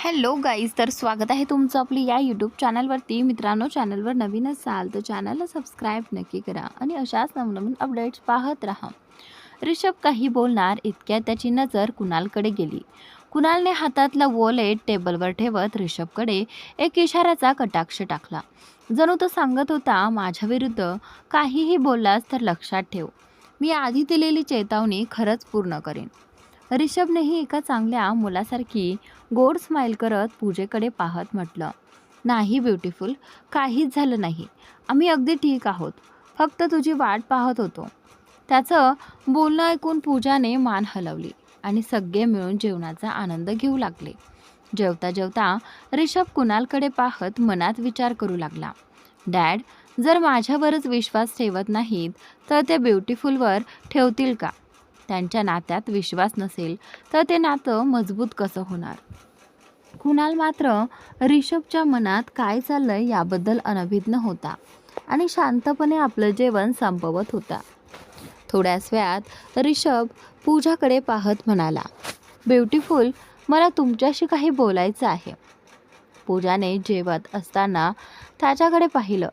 Hello guys, तर स्वागत आहे तुमचं आपली या यूट्यूब चॅनलवरती. मित्रांनो, चॅनलवर नवीन असाल तर चॅनलला सबस्क्राईब नक्की करा आणि अशाच नवनवीन अपडेट्स पाहत राहा. ऋषभ काही बोलणार इतक्यात त्याची नजर कुणालकडे गेली. कुणालने हातातला वॉलेट टेबलवर ठेवत ऋषभकडे एक इशाऱ्याचा कटाक्ष टाकला. जणू तो सांगत होता, माझ्या विरुद्ध काहीही बोललास तर लक्षात ठेव, मी आधी दिलेली चेतावणी खरंच पूर्ण करेन. ऋषभनेही एका चांगल्या मुलासारखी गोड स्माईल करत पूजेकडे पाहत म्हटलं, नाही ब्युटिफुल, काहीच झालं नाही, आम्ही अगदी ठीक आहोत, फक्त तुझी वाट पाहत होतो. त्याचं बोलणं ऐकून पूजाने मान हलवली आणि सगळे मिळून जेवणाचा आनंद घेऊ लागले. जेवता जेवता ऋषभ कुणालकडे पाहत मनात विचार करू लागला, डॅड जर माझ्यावरच विश्वास ठेवत नाहीत तर ते ब्युटिफुलवर ठेवतील का? त्यांच्या नात्यात विश्वास नसेल तर ते नातं मजबूत कसं होणार? कुणाल मात्र ऋषभच्या मनात काय चाललंय याबद्दल अनभिज्ञ होता आणि शांतपणे आपलं जेवण संपवत होता. थोड्याच वेळात ऋषभ पूजाकडे पाहत म्हणाला, ब्युटिफुल, मला तुमच्याशी काही बोलायचं आहे. पूजाने जेवत असताना त्याच्याकडे पाहिलं.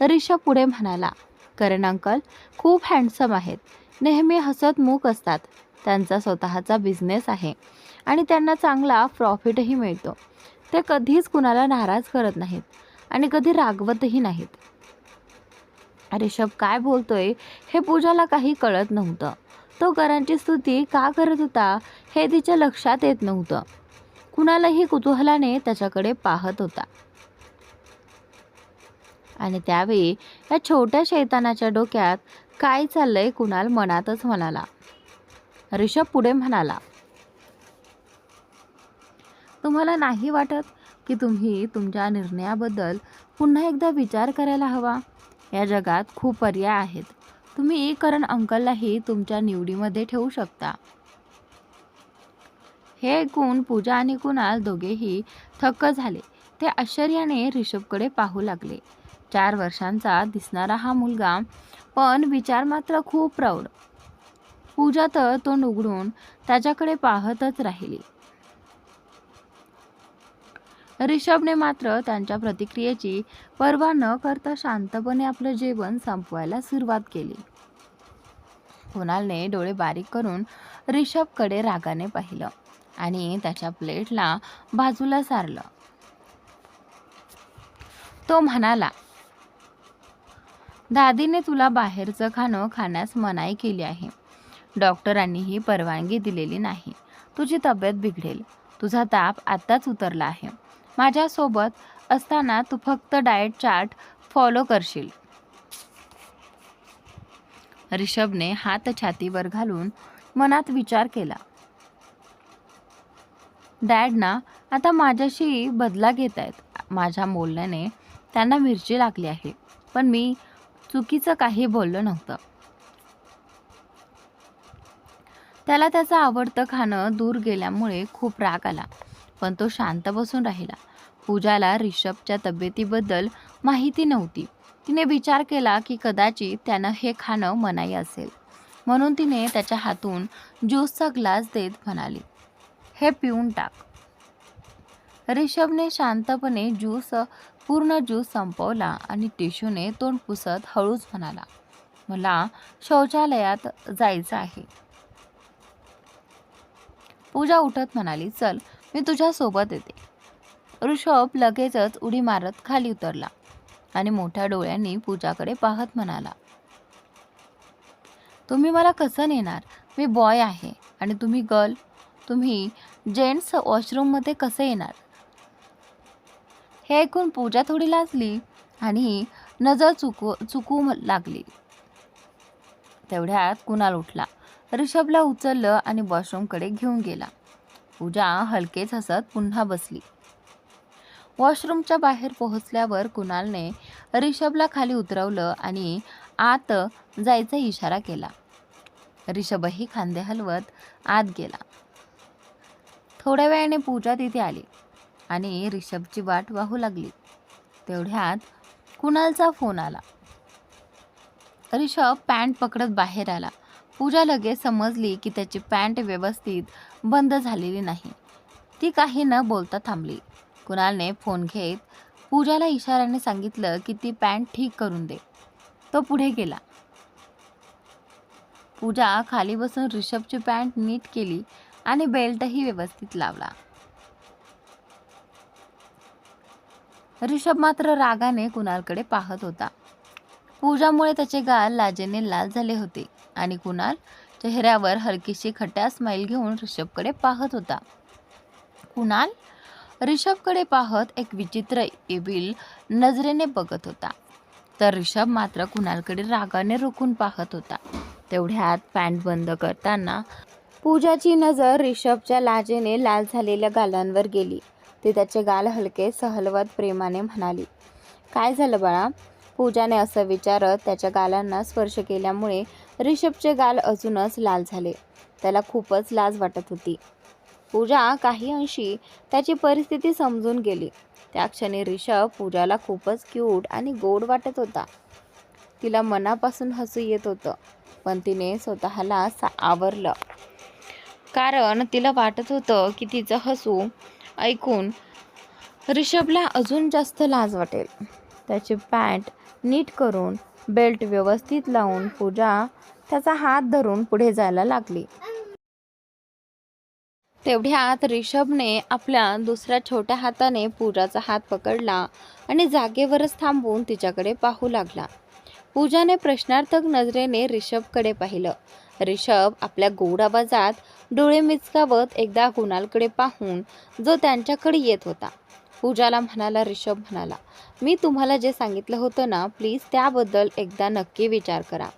ऋषभ पुढे म्हणाला, करण अंकल खूप हँडसम आहेत, नेहमी हसतमुख असतात, त्यांचा स्वतःचा बिझनेस आहे आणि त्यांना चांगला प्रॉफिटही मिळतो. ते कधीच कुणाला नाराज करत नाहीत आणि कधी रागवतही नाहीत. ऋषभ काय बोलतोय हे पूजाला काही कळत नव्हतं. तो करणची स्तुती का करत होता हे तिच्या लक्षात येत नव्हतं. कुणालाही कुतूहलाने त्याच्याकडे पाहत होता आणि त्यावेळी या छोट्या शैतानाच्या डोक्यात काय चाललंय कुणाल मनातच म्हणाला. ऋषभ पुढे म्हणाला, तुम्हाला नाही वाटत की तुम्ही तुमच्या निर्णयाबद्दल पुन्हा एकदा विचार करायला हवा? या जगात खूप पर्याय आहेत, तुम्ही करण अंकललाही तुमच्या निवडीमध्ये ठेवू शकता. हे ऐकून पूजा आणि कुणाल दोघेही थक्क झाले. ते आश्चर्याने ऋषभकडे पाहू लागले. 4 वर्षांचा दिसणारा हा मुलगा, पण विचार मात्र खूप प्रौढ. पूजा तर तोंड उघडून त्याच्याकडे पाहतच राहिली. ऋषभने मात्र त्यांच्या प्रतिक्रियेची पर्वा न करता शांतपणे आपलं जेवण संपवायला सुरुवात केली. कुणालने डोळे बारीक करून ऋषभकडे रागाने पाहिलं आणि त्याच्या प्लेटला बाजूला सारलं. तो म्हणाला, दादीने तुला बाहेरचं खाणं खाण्यास मनाई केली आहे. डॉक्टरांनीही परवानगी दिलेली नाही. तुझी तब्येत बिघडेल. तुझा ताप आत्ताच उतरला आहे. माझ्यासोबत असताना तू फक्त डाएट चार्ट फॉलो करशील. ऋषभने हात छातीवर घालून मनात विचार केला, डॅड ना आता माझ्याशी बदला घेत आहेत. माझ्या बोलण्याने त्यांना मिरची लागली आहे, पण मी चुकीचं काही बोललो नव्हतं. त्याला त्याचं आवडतं खाणं दूर गेल्यामुळे खूप राग आला, पण तो शांत बसून राहिला. पूजाला ऋषभच्या तब्येतीबद्दल माहिती नव्हती. तिने विचार केला की कदाचित त्यानं हे खाणं मनाई असेल, म्हणून तिने त्याच्या हातून ज्यूसचा ग्लास देत म्हणाली, हे पिऊन टाक. ऋषभने शांतपणे पूर्ण ज्यूस संपवला आणि टिश्यूने तोंड पुसत हळूच म्हणाला, मला शौचालयात जायचं आहे. पूजा उठत म्हणाली, चल मी तुझ्या सोबत येते. ऋषभ लगेचच उडी मारत खाली उतरला आणि मोठ्या डोळ्यांनी पूजाकडे पाहत म्हणाला, तुम्ही मला कसं नेणार? मी बॉय आहे आणि तुम्ही गर्ल. तुम्ही जेंट्स वॉशरूममध्ये कसे येणार? हे ऐकून पूजा थोडी लाजली आणि नजर चुकू लागली. तेवढ्यात कुणाल उठला, ऋषभला उचललं आणि वॉशरूमकडे घेऊन गेला. पूजा हलकेच हसत पुन्हा बसली. वॉशरूमच्या बाहेर पोहोचल्यावर कुणालने ऋषभला खाली उतरवलं आणि आत जायचा इशारा केला. ऋषभही खांदे हलवत आत गेला. थोड्या वेळाने पूजा तिथे आली आणि ऋषभची वाट पाहू लागली. तेवढ्यात कुणालचा फोन आला. ऋषभ पॅन्ट पकडत बाहेर आला. पूजा लगेच समजली की त्याची पॅन्ट व्यवस्थित बंद झालेली नाही. ती काही न बोलता थांबली. कुणालने फोन घेत पूजाला इशाऱ्याने सांगितलं की ती पॅन्ट ठीक करून दे. तो पुढे गेला. पूजा खाली बसून ऋषभची पॅन्ट नीट केली आणि बेल्टही व्यवस्थित लावला. ऋषभ मात्र रागाने कुणालकडे पाहत होता. पूजामुळे त्याचे गाल लाजेने लाल झाले होते आणि कुणाल चेहऱ्यावर हलकीशी खट्या स्माईल घेऊन ऋषभकडे पाहत होता. कुणाल ऋषभकडे पाहत एक विचित्र एविल नजरेने बघत होता, तर ऋषभ मात्र कुणालकडे रागाने रोखून पाहत होता. तेवढ्यात पॅन्ट बंद करताना पूजाची नजर ऋषभच्या लाजेने लाल झालेल्या गालांवर गेली. ती त्याचे गाल हलके सहलवत प्रेमाने म्हणाली, काय झालं बाळा? पूजाने असं विचारत त्याच्या गालांना स्पर्श केल्यामुळे ऋषभचे गाल अजूनच लाल झाले. त्याला खूपच लाज वाटत होती. पूजा काही अंशी त्याची परिस्थिती समजून गेली. त्या क्षणी ऋषभ पूजाला खूपच क्यूट आणि गोड वाटत होता. तिला मनापासून हसू येत होतं, पण तिने स्वतःला आवरलं, कारण तिला वाटत होतं की तिचं हसू ऐकून ऋषभला अजून जास्त लाज वाटेल. त्याची पॅन्ट नीट करून बेल्ट व्यवस्थित लावून पूजा त्याचा हात धरून पुढे जायला लागली. तेवढ्यात ऋषभने आपल्या दुसऱ्या छोट्या हाताने पूजाचा हात पकडला आणि जागेवरच थांबून तिच्याकडे पाहू लागला. पूजाने प्रश्नार्थक नजरेने ऋषभकडे पाहिलं. ऋषभ आपल्या गोड आवाजात डोळे मिचकावत एकदा कुणालकडे पाहून जो त्यांच्याकडे येत होता. पूजाला म्हणाला. ऋषभ म्हणाला, मी तुम्हाला जे सांगितलं होतं ना, प्लीज त्याबद्दल एकदा नक्की विचार करा.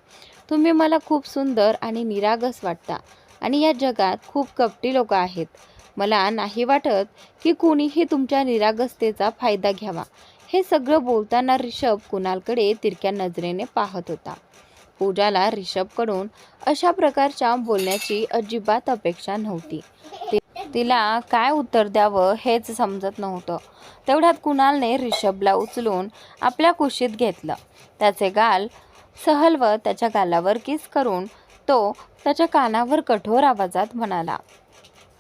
तुम्ही मला खूप सुंदर आणि निरागस वाटता आणि या जगात खूप कपटी लोक आहेत. मला नाही वाटत की कोणीही तुमच्या निरागसतेचा फायदा घ्यावा. हे सगळं बोलताना ऋषभ कुणालकडे तिरक्या नजरेने पाहत होता. पूजाला ऋषभकडून अशा प्रकारच्या बोलण्याची अजिबात अपेक्षा नव्हती. तिला काय उत्तर द्यावं हेच समजत नव्हतं. तेवढ्यात कुणालने ऋषभला उचलून आपल्या कुशीत घेतलं. त्याचे गाल सहलवत त्याच्या गालावर किस करून तो त्याच्या कानावर कठोर आवाजात म्हणाला.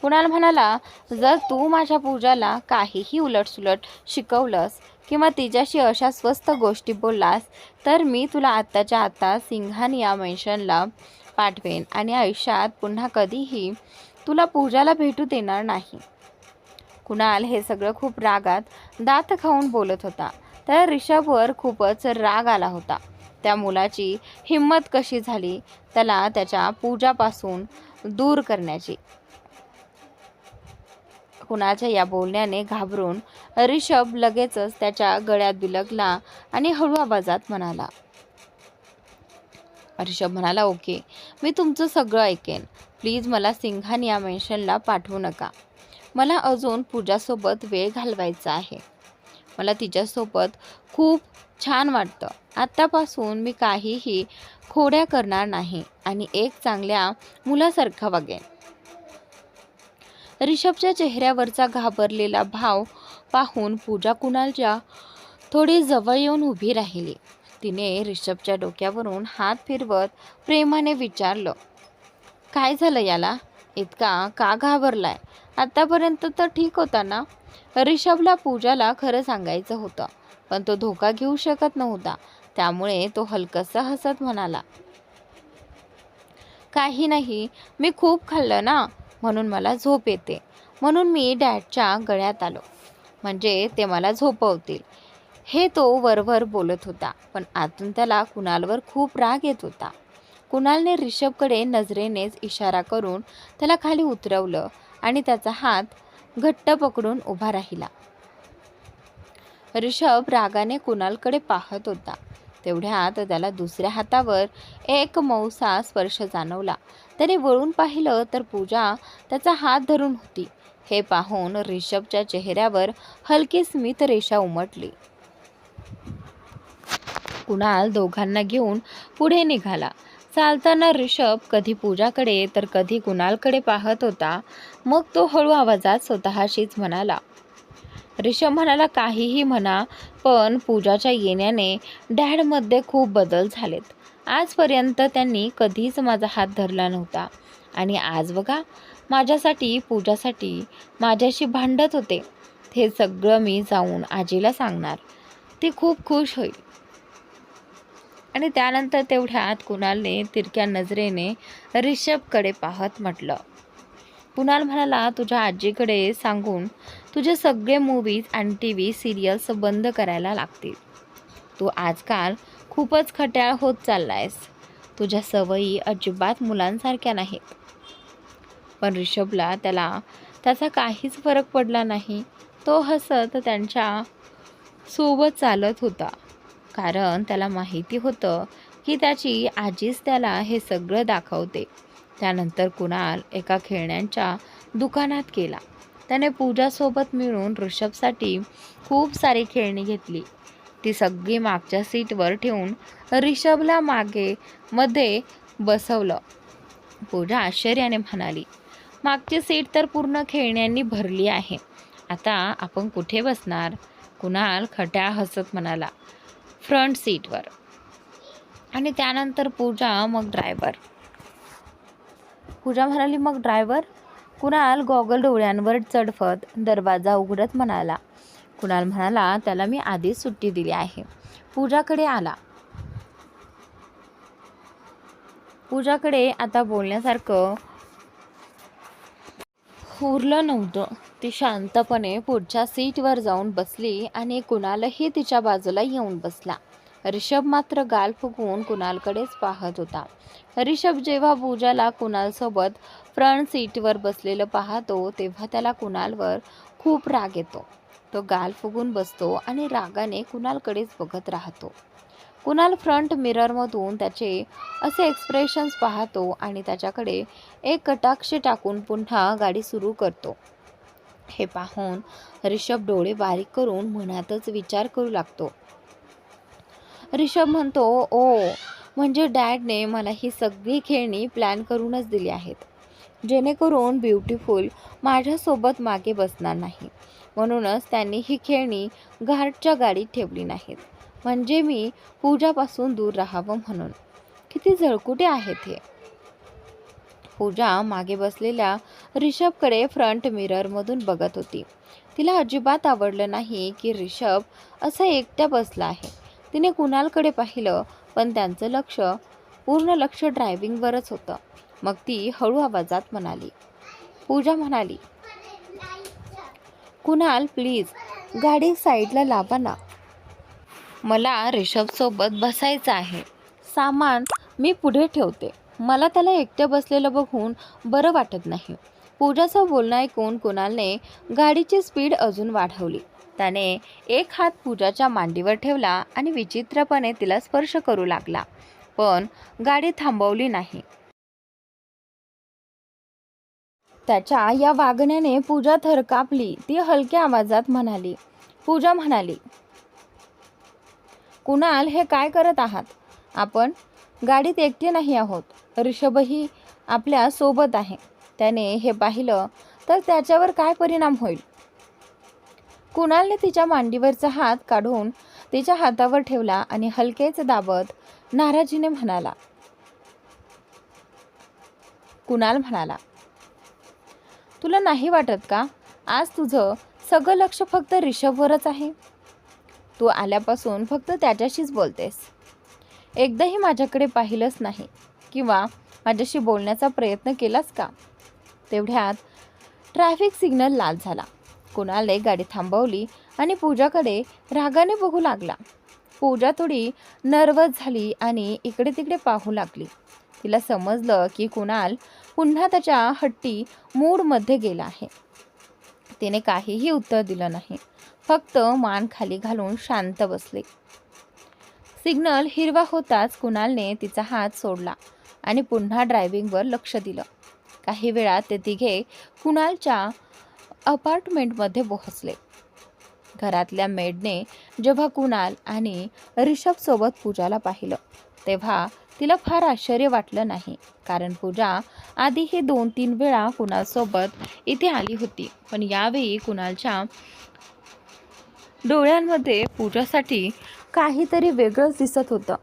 कुणाल म्हणाला, जर तू माझ्या पूजाला काहीही उलटसुलट शिकवलंस किंवा तिच्याशी अशा स्वस्त गोष्टी बोललास तर मी तुला आत्ताच्या आत्ता सिंघानिया मेन्शनला पाठवेन आणि आयुष्यात पुन्हा कधीही तुला पूजाला भेटू देणार नाही. कुणाल हे सगळं खूप रागात दात खाऊन बोलत होता. त्याला ऋषभवर खूपच राग आला होता. त्या मुलाची हिंमत कशी झाली त्याला त्याच्या पूजापासून दूर करण्याची. कुणाच्या या बोलण्याने घाबरून ऋषभ लगेचच त्याच्या गळ्यात बिलगला आणि हळू आवाजात म्हणाला. ऋषभ म्हणाला, ओके, मी तुमचं सगळं ऐकेन. प्लीज मला सिंघानिया मेन्शनला पाठवू नका. मला अजून पूजासोबत वेळ घालवायचा आहे. मला तिच्यासोबत खूप छान वाटतं. आत्तापासून मी काहीही खोड्या करणार नाही आणि एक चांगल्या मुलासारखा वागेन. ऋषभच्या चेहऱ्यावरचा घाबरलेला भाव पाहून पूजा कुणालच्या थोडी जवळ येऊन उभी राहिली. तिने ऋषभच्या डोक्यावरून हात फिरवत प्रेमाने विचारलं, काय झालं याला? इतका का घाबरलाय? आतापर्यंत तर ठीक होता ना? ऋषभला पूजाला खरं सांगायचं होतं, पण तो धोका घेऊ शकत नव्हता. त्यामुळे तो हलकसा हसत म्हणाला, काही नाही, मी खूप खाल्लं ना, म्हणून मला झोप येते. म्हणून मी डॅडच्या गळ्यात आलो, म्हणजे ते मला झोपवतील. हे तो वरवर बोलत होता, पण आतून त्याला कुणालवर खूप राग येत होता. कुणालने ऋषभकडे नजरेनेच इशारा करून त्याला खाली उतरवलं आणि त्याचा हात घट्ट पकडून उभा राहिला. ऋषभ रागाने कुणालकडे पाहत होता. तेवढ्यात त्याला दुसऱ्या हातावर एक मौसा स्पर्श जाणवला. त्याने वळून पाहिलं तर पूजा त्याचा हात धरून होती. हे पाहून ऋषभच्या चेहऱ्यावर हलकी स्मित रेषा उमटली. कुणाल दोघांना घेऊन पुढे निघाला. चालताना ऋषभ कधी पूजाकडे तर कधी कुणालकडे पाहत होता. मग तो हळू आवाजात स्वतःशीच म्हणाला. ऋषभ म्हणाला, काहीही म्हणा, पण पूजाच्या येण्याने डॅडमध्ये खूप बदल झालेत. आजपर्यंत त्यांनी कधीच माझा हात धरला नव्हता आणि आज बघा, माझ्यासाठी, पूजासाठी माझ्याशी भांडत होते. हे सगळं मी जाऊन आजीला सांगणार. ती खूप खुश होईल. आणि त्यानंतर तेवढ्यात कुणालने तिरक्या नजरेने ऋषभकडे पाहत म्हटलं. कुणाल म्हणाला, तुझ्या आजीकडे सांगून तुझे सगळे मूवीज आणि TV सिरियल्स बंद करायला लागतील. तू आजकाल खूपच खट्याळ होत चाललायस. तुझ्या सवयी अजिबात मुलांसारख्या नाहीत. पण ऋषभला त्याचा काहीच फरक पडला नाही. तो हसत त्यांच्या सोबत चालत होता, कारण त्याला माहिती होतं की त्याची आजीच त्याला हे सगळं दाखवते. त्यानंतर कुणाल एका खेळण्यांच्या दुकानात गेला. त्याने पूजासोबत मिळून ऋषभसाठी खूप सारी खेळणी घेतली. ती सगळी मागच्या सीटवर ठेवून ऋषभला मध्ये बसवलं. पूजा आश्चर्याने म्हणाली, मागची सीट तर पूर्ण खेळण्यांनी भरली आहे. आता आपण कुठे बसणार? कुणाल खट्याळ हसत म्हणाला, फ्रंट सीटवर. आणि त्यानंतर पूजा म्हणाली, मग ड्रायव्हर? कुणाल गॉगल डोळ्यांवर चढवत दरवाजा उघडत म्हणाला. कुणाल म्हणाला, त्याला मी आधीच सुट्टी दिली आहे. पूजाकडे आता बोलण्यासारखं उरलं नव्हतं. ती शांतपणे पुढच्या सीटवर जाऊन बसली आणि कुणालही तिच्या बाजूला येऊन बसला. ऋषभ मात्र गाल फुगवून कुणालकडेच पाहत होता. ऋषभ जेव्हा पूजाला कुणालसोबत फ्रंट सीटवर बसलेलं पाहतो तेव्हा त्याला कुणालवर खूप राग येतो. तो गाल फुगून बसतो आणि रागाने कुणालकडेच बघत राहतो. कुणाल फ्रंट मिररमधून त्याचे असे एक्सप्रेशन्स पाहतो आणि त्याच्याकडे एक कटाक्ष टाकून पुन्हा गाडी सुरू करतो. हे पाहून ऋषभ डोळे बारीक करून मनातच विचार करू लागतो. ऋषभ म्हणतो, ओ, म्हणजे डॅडने मला ही सगळी खेळणी प्लॅन करूनच दिली आहेत, जेणेकरून ब्युटिफुल माझ्यासोबत मागे बसणार नाही. म्हणूनच त्यांनी ही खेळणी घाटच्या गाडीत ठेवली नाहीत, म्हणजे मी पूजापासून दूर राहावं म्हणून. किती जळकुटे आहेत हे. पूजा मागे बसलेल्या ऋषभकडे फ्रंट मिररमधून बघत होती. तिला अजिबात आवडलं नाही की ऋषभ असं एकट्या बसला आहे. तिने कुणालकडे पाहिलं, पण त्यांचं पूर्ण लक्ष ड्रायव्हिंगवरच होतं. मग ती हळू आवाजात म्हणाली. पूजा म्हणाली, कुणाल प्लीज गाडी साईडला लावा ना. मला ऋषभसोबत बसायचं आहे. सामान मी पुढे ठेवते. मला त्याला एकट्या बसलेलं बघून बरं वाटत नाही. पूजाचं बोलणं ऐकून कुणालने गाडीची स्पीड अजून वाढवली. त्याने एक हात पूजाच्या मांडीवर ठेवला आणि विचित्रपणे तिला स्पर्श करू लागला, पण गाडी थांबवली नाही. त्याच्या या वागण्याने पूजा थरकापली. ती हलक्या आवाजात म्हणाली. पूजा म्हणाली, कुणाल, हे काय करत आहात? आपण गाडीत एकटे नाही आहोत. ऋषभही आपल्या सोबत आहे. त्याने हे पाहिलं तर त्याच्यावर काय परिणाम होईल? कुणालने तिच्या मांडीवरचा हात काढून तिच्या हातावर ठेवला आणि हलकेच दाबत नाराजीने म्हणाला. कुणाल म्हणाला, तुला नाही वाटत का आज तुझं सगळं लक्ष फक्त ऋषभवरच आहे? तू आल्यापासून फक्त त्याच्याशीच बोलतेस. एकदाही माझ्याकडे पाहिलंच नाही किंवा माझ्याशी बोलण्याचा प्रयत्न केलास का? तेवढ्यात ट्रॅफिक सिग्नल लाल झाला. कुणालने गाडी थांबवली आणि पूजाकडे रागाने बघू लागला. पूजा थोडी नर्वस झाली आणि इकडे तिकडे पाहू लागली. तिला समजलं की कुणाल पुन्हा त्याच्या हट्टी मूडमध्ये गेला आहे. तिने काहीही उत्तर दिलं नाही, फक्त मान खाली घालून शांत बसले. सिग्नल हिरवा होताच कुणालने तिचा हात सोडला आणि पुन्हा ड्रायव्हिंगवर लक्ष दिलं. काही वेळात ते तिघे कुणालच्या अपार्टमेंटमध्ये पोहोचले. घरातल्या मेडने जेव्हा कुणाल आणि ऋषभसोबत पूजाला पाहिलं तेव्हा तिला फार आश्चर्य वाटलं नाही, कारण पूजा आधीही 2-3 वेळा कुणालसोबत इथे आली होती. पण यावेळी कुणालच्या डोळ्यांमध्ये पूजासाठी काहीतरी वेगळंच दिसत होतं.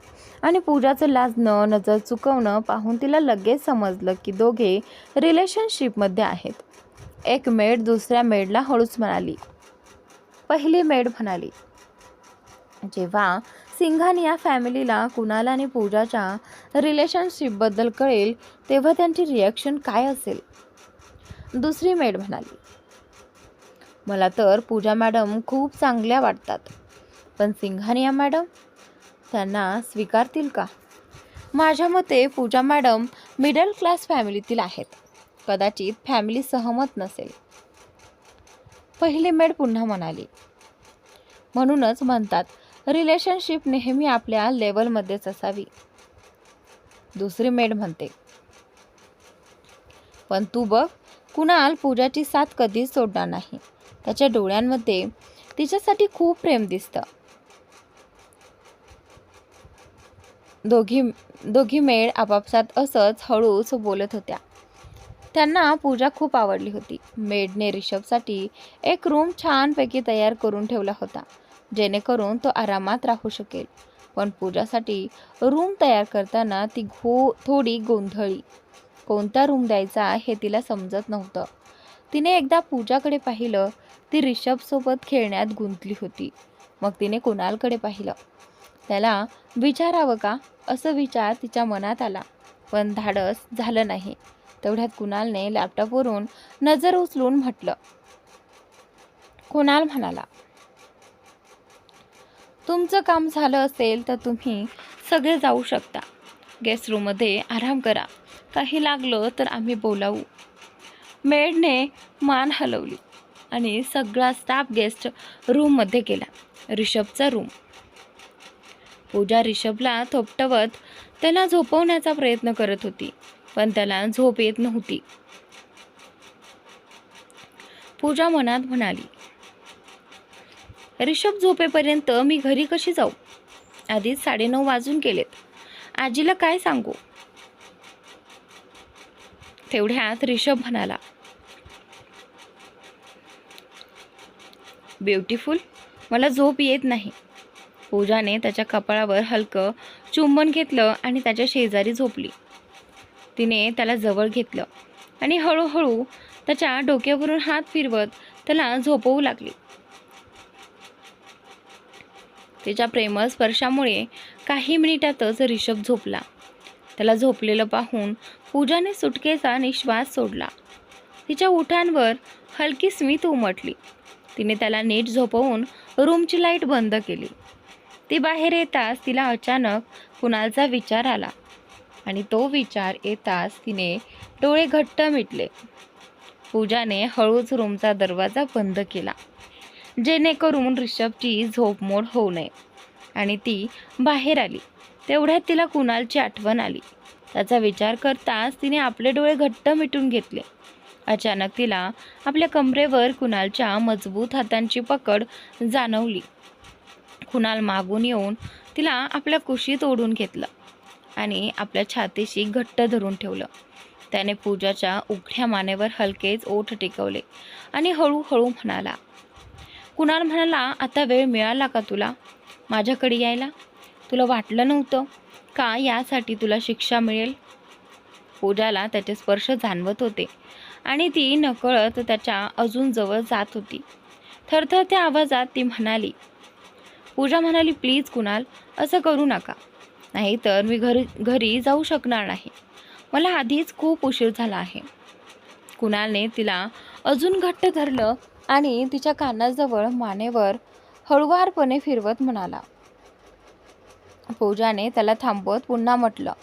आणि पूजाचं लाजणं, नजर चुकवणं पाहून तिला लगेच समजलं की दोघे रिलेशनशिपमध्ये आहेत. एक मेड दुसऱ्या मेडला हळूच म्हणाली. पहिली मेड म्हणाली, जेव्हा सिंघानिया फॅमिलीला कुणाल आणि पूजाच्या रिलेशनशिपबद्दल कळेल तेव्हा त्यांची रिॲक्शन काय असेल? दुसरी मेड म्हणाली, मला तर पूजा मॅडम खूप चांगल्या वाटतात, पण सिंघानिया मॅडम त्यांना स्वीकारतील का? माझ्या मते पूजा मॅडम मिडल क्लास फॅमिलीतील आहेत. कदाचित फॅमिली सहमत नसेल. पहिली मेड पुन्हा म्हणाली, म्हणूनच म्हणतात रिलेशनशिप नेहमी आपल्या लेवलमध्येच असावी. दुसरी मेड म्हणते, पण तू बघ, कुणाल पूजाची साथ कधीच सोडणार नाही. त्याच्या डोळ्यांमध्ये तिच्यासाठी खूप प्रेम दिसतं. दोघी मेड आपापसात असंच हळूच बोलत होत्या. त्यांना पूजा खूप आवडली होती. मेडने रिषभसाठी एक रूम छानपैकी तयार करून ठेवला होता, जेणेकरून तो आरामात राहू शकेल. पण पूजासाठी रूम तयार करताना ती थोडी गोंधळली. कोणता रूम द्यायचा हे तिला समजत नव्हतं. तिने एकदा पूजाकडे पाहिलं. ती रिषभसोबत खेळण्यात गुंतली होती. मग तिने कुणालकडे पाहिलं. त्याला विचारावं का असं विचार तिच्या मनात आला, पण धाडस झालं नाही. तेवढ्यात कुणालने लॅपटॉपवरून नजर उचलून म्हटलं. कुणाल म्हणाला, तुमचं काम झालं असेल तर तुम्ही सगळे जाऊ शकता. गेस्ट रूममध्ये आराम करा. काही लागलं तर आम्ही बोलावू. मेडने मान हलवली आणि सगळा स्टाफ गेस्ट रूममध्ये गेला. रिषभचा रूम. पूजा रिषभला थोपटवत त्याला झोपवण्याचा प्रयत्न करत होती, पण त्याला झोप येत नव्हती. पूजा मनात म्हणाली, रिषभ झोपेपर्यंत मी घरी कशी जाऊ? आधीच 9:30 वाजून गेलेत. आजीला काय सांगू? तेवढ्यात रिषभ म्हणाला, ब्युटिफुल, मला झोप येत नाही. पूजाने त्याच्या कपाळावर हलकं चुंबन घेतलं आणि त्याच्या शेजारी झोपली. तिने त्याला जवळ घेतलं आणि हळूहळू त्याच्या डोक्यावरून हात फिरवत त्याला झोपवू लागली. तिच्या प्रेमळ स्पर्शामुळे काही मिनिटातच रिषभ झोपला. त्याला झोपलेलं पाहून पूजाने सुटकेचा निश्वास सोडला. तिच्या ओठांवर हलकी स्मित उमटली. तिने त्याला नीट झोपवून रूमची लाईट बंद केली. ती बाहेर येताच तिला अचानक कुणालचा विचार आला आणि तो विचार येताच तिने डोळे घट्ट मिटले. पूजाने हळूच रूमचा दरवाजा बंद केला, जेणेकरून रिषभची झोपमोड होऊ नये, आणि ती बाहेर आली. तेवढ्यात तिला कुणालची आठवण आली. त्याचा विचार करताच तिने आपले डोळे घट्ट मिटून घेतले. अचानक तिला आपल्या कमरेवर कुणालच्या मजबूत हातांची पकड जाणवली. कुणाल मागून येऊन तिला आपल्या कुशीत ओढून घेतलं आणि आपल्या छातीशी घट्ट धरून ठेवलं. त्याने पूजाच्या उघड्या मानेवर हलकेच ओठ टेकवले आणि हळूहळू म्हणाला, कुणाल म्हणाला, आता वेळ मिळाला का तुला माझ्याकडे यायला? तुला वाटलं नव्हतं का यासाठी तुला शिक्षा मिळेल? पूजाला त्याचे स्पर्श जाणवत होते आणि ती नकळत त्याच्या अजून जवळ जात होती. थरथरत्या आवाजात ती म्हणाली, पूजा म्हणाली, प्लीज कुणाल, असं करू नका, नाहीतर मी घरी जाऊ शकणार नाही. मला आधीच खूप उशीर झाला आहे. कुणालने तिला अजून घट्ट धरलं आणि तिच्या कानाजवळ मानेवर हळुवारपणे फिरवत म्हणाला. पूजाने त्याला थांबवत पुन्हा म्हटलं.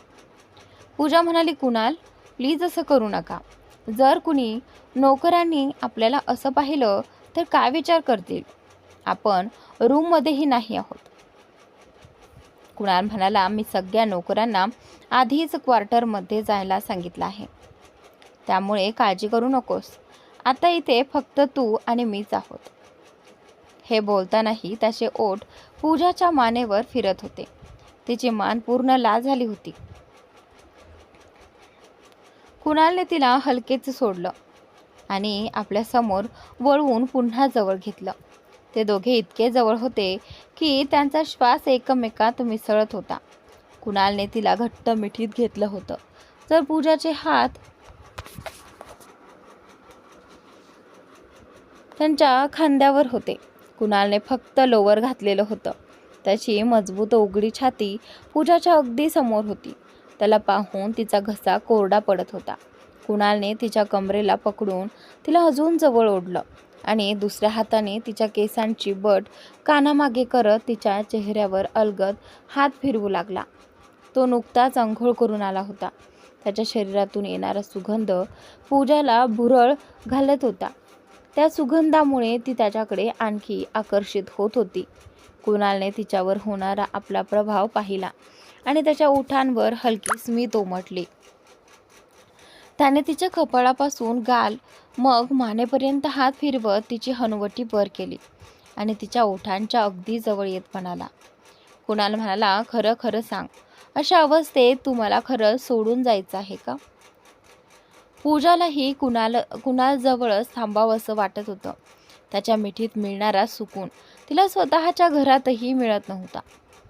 पूजा म्हणाली, कुणाल, प्लीज असं करू नका. जर कुणी नोकरांनी आपल्याला असं पाहिलं तर काय विचार करतील? आपण रूममध्येही नाही आहोत. कुणाल म्हणाला, मी सगळ्या नोकरांना आधीच क्वार्टरमध्ये जायला सांगितलं आहे, त्यामुळे काळजी करू नकोस. आता इथे फक्त तू आणि मीच आहोत. हे बोलतानाही त्याचे ओठ पूजाच्या मानेवर फिरत होते. तिची मान पूर्ण लाल झाली होती. कुणालने तिला हलकेच सोडलं आणि आपल्या समोर वळवून पुन्हा जवळ घेतलं. ते दोघे इतके जवळ होते की त्यांचा श्वास एकमेकात मिसळत होता. कुणालने तिला घट्ट मिठीत घेतलं होतं, तर पूजाचे हात त्यांच्या खांद्यावर होते. कुणालने फक्त लोवर घातलेलं होतं. त्याची मजबूत उघडी छाती पूजाच्या अगदी समोर होती. त्याला पाहून तिचा घसा कोरडा पडत होता. कुणालने तिच्या कमरेला पकडून तिला अजून जवळ ओढलं आणि दुसऱ्या हाताने तिच्या केसांची बट कानामागे करत तिच्या चेहऱ्यावर अलगद हात फिरवू लागला. तो नुकताच अंघोळ करून आला होता. त्याच्या शरीरातून येणारा सुगंध पूजाला भुरळ घालत होता. त्या सुगंधामुळे ती त्याच्याकडे आणखी आकर्षित होत होती. कुणालने तिच्यावर होणारा आपला प्रभाव पाहिला आणि त्याच्या ओठांवर हलकी स्मित उमटली. त्याने तिच्या कपाळापासून गाल मग मानेपर्यंत हात फिरवत तिची हनुवटी वर केली आणि तिच्या ओठांच्या अगदी जवळ येत म्हणाला. कुणाल म्हणाला, खरं खरं सांग, अशा अवस्थेत तू मला खरं सोडून जायचं आहे का? पूजालाही कुणाल जवळच थांबावं असं वाटत होतं. त्याच्या मिठीत मिळणारा सुकून तिला स्वतःच्या घरातही मिळत नव्हता.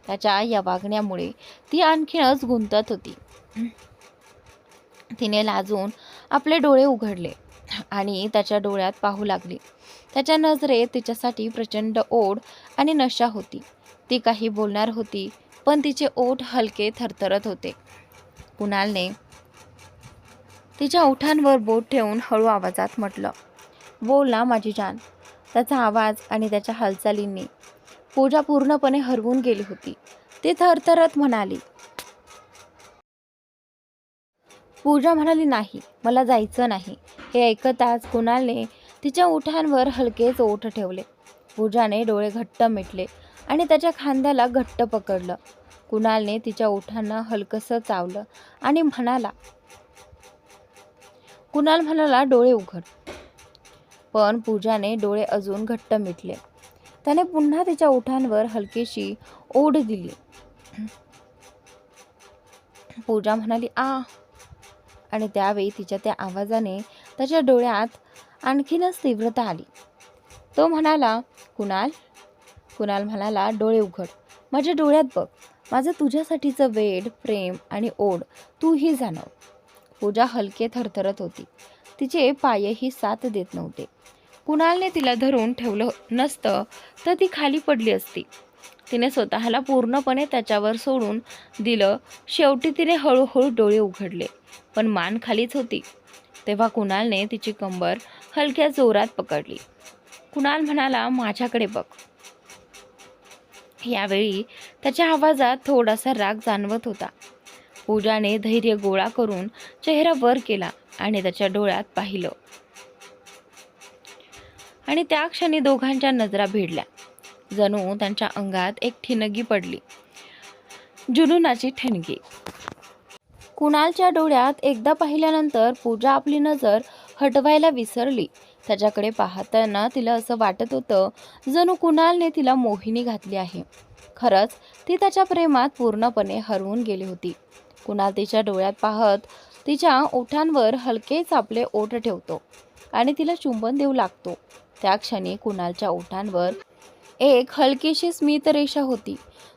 त्याच्या या वागण्यामुळे ती आणखीनच गुंतत होती. तिने लाजून आपले डोळे उघडले आणि त्याच्या डोळ्यात पाहू लागली. त्याच्या नजरेत तिच्यासाठी प्रचंड ओढ आणि नशा होती. ती काही बोलणार होती, पण तिचे ओठ हलके थरथरत होते. कुणालने तिच्या ओठांवर बोट ठेवून हळू आवाजात म्हटलं, बोल ना माझी जान. त्याचा आवाज आणि त्याच्या हालचालींनी पूजा पूर्णपणे हरवून गेली होती. ती थरथरत म्हणाली. पूजा म्हणाली, नाही, मला जायचं नाही. हे ऐकताच कुणालने तिच्या ओठांवर हलकेच ओठ ठेवले. पूजाने डोळे घट्ट मिटले आणि त्याच्या खांद्याला घट्ट पकडलं. कुणालने तिच्या ओठांना हलकसं चावलं आणि कुणाल म्हणाला, डोळे उघड. पण पूजाने डोळे अजून घट्ट मिटले. त्याने पुन्हा तिच्या ओठांवर हलकीशी ओढ दिली. पूजा म्हणाली, आ. आणि त्यावेळी तिच्या त्या आवाजाने त्याच्या डोळ्यात आणखीनच तीव्रता आली. तो म्हणाला, कुणाल. कुणाल म्हणाला, डोळे उघड, माझ्या डोळ्यात बघ. माझं तुझ्यासाठीचं वेड, प्रेम आणि ओढ तूही जाणव. पूजा हलके थरथरत होती. तिचे पायही साथ देत नव्हते. कुणालने तिला धरून ठेवलं नसतं तर ती खाली पडली असती. तिने स्वतःला पूर्णपणे त्याच्यावर सोडून दिलं. शेवटी तिने हळूहळू डोळे उघडले, पण मान खालीच होती. तेव्हा कुणालने तिची कंबर हलक्या जोरात पकडली. कुणाल म्हणाला, माझ्याकडे बघ. यावेळी त्याच्या आवाजात थोडासा राग जाणवत होता. पूजाने धैर्य गोळा करून चेहरा वर केला आणि त्याच्या डोळ्यात पाहिलं. आणि त्या क्षणी दोघांच्या नजरा भिडल्या. जणू त्यांच्या अंगात एक ठिणगी पडली, जुनूनाची ठिणगी. कुणालच्या डोळ्यात एकदा पाहिल्यानंतर पूजा आपली नजर हटवायला विसरली. त्याच्याकडे पाहताना तिला असं वाटत होतं जणू कुणालने तिला मोहिनी घातली आहे. खरंच ती त्याच्या प्रेमात पूर्णपणे हरवून गेली होती. कुणाल तिच्या डोळ्यात पाहत तिच्या ओठांवर हलकेच आपले ओठ ठेवतो आणि तिला चुंबन देऊ लागतो. त्या क्षणी कुणालच्या ओठांवर एक हलकीशी स्मित रेषा होती.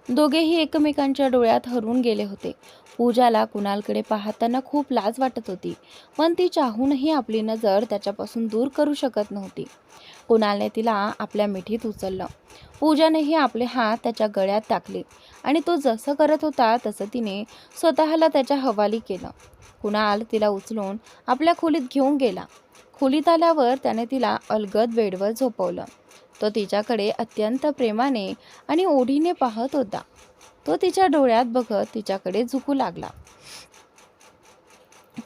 दोघेही एकमेकांच्या डोळ्यात हरवून गेले होते. पूजाला कुणालकडे पाहताना खूप लाज वाटत होती, पण ती चाहूनही आपली नजर त्याच्यापासून दूर करू शकत नव्हती. कुणालने तिला आपल्या मिठीत उचललं. पूजानेही आपले हात त्याच्या गळ्यात टाकले आणि तो जसं करत होता तसं तिने स्वतःला त्याच्या हवाली केलं. कुणाल तिला उचलून आपल्या खोलीत घेऊन गेला. खोलीत आल्यावर त्याने तिला अलगद बेडवर झोपवलं. तो तिच्याकडे अत्यंत प्रेमाने आणि ओढीने पाहत होता. तो तिच्या डोळ्यात बघत तिच्याकडे झुकू लागला.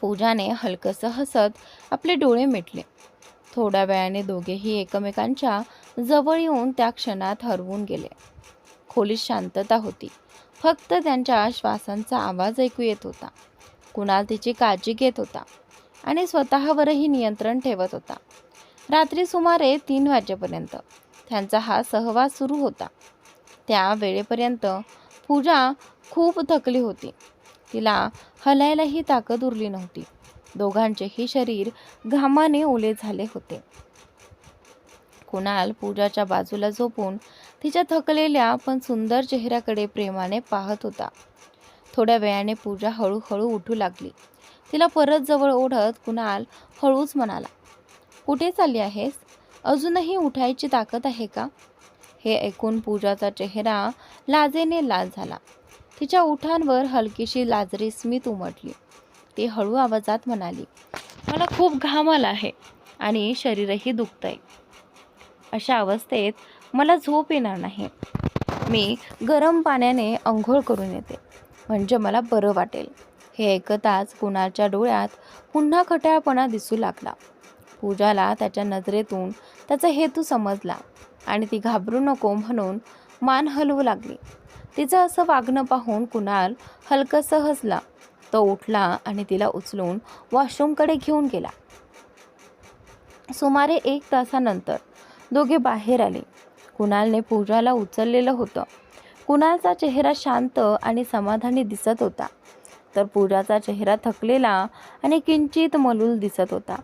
पूजाने हलकसं हसत आपले डोळे मिटले. थोड्या वेळाने दोघेही एकमेकांच्या जवळ येऊन त्या क्षणात हरवून गेले. खोलीत शांतता होती. फक्त त्यांच्या श्वासांचा आवाज ऐकू येत होता. कुणाल तिची काळजी घेत होता आणि स्वतःवरही नियंत्रण ठेवत होता. रात्री सुमारे 3 वाजेपर्यंत त्यांचा हा सहवास सुरू होता. त्या वेळेपर्यंत पूजा खूप थकली होती. तिला हलायलाही ताकद उरली नव्हती. दोघांचेही शरीर घामाने ओले झाले होते. कुणाल पूजाच्या बाजूला झोपून तिच्या थकलेल्या पण सुंदर चेहऱ्याकडे प्रेमाने पाहत होता. थोड्या वेळाने पूजा हळूहळू उठू लागली. तिला परत जवळ ओढत कुणाल हळूच म्हणाला, कुठे चालली आहेस? अजूनही उठायची ताकद आहे का? हे ऐकून पूजाचा चेहरा लाजेने लाल झाला. तिच्या ओठांवर हलकीशी लाजरी स्मित उमटली. ती हळू आवाजात म्हणाली, मला खूप घाम आला आहे आणि शरीरही दुखतंय. अशा अवस्थेत मला झोप येणार नाही. मी गरम पाण्याने अंघोळ करून येते, म्हणजे मला बरं वाटेल. हे ऐकताच कुणालच्या डोळ्यात पुन्हा खट्याळपणा दिसू लागला. पूजाला त्याच्या नजरेतून त्याचा हेतू समजला आणि ती घाबरू नको म्हणून मान हलवू लागली. तिचं असं वागणं पाहून कुणाल हलकसं हसला. तो उठला आणि तिला उचलून वॉशरूमकडे घेऊन गेला. सुमारे 1 तासानंतर दोघे बाहेर आले. कुणालने पूजाला उचललेलं होतं. कुणालचा चेहरा शांत आणि समाधानी दिसत होता, तर पूजाचा चेहरा थकलेला आणि किंचित मलूल दिसत होता.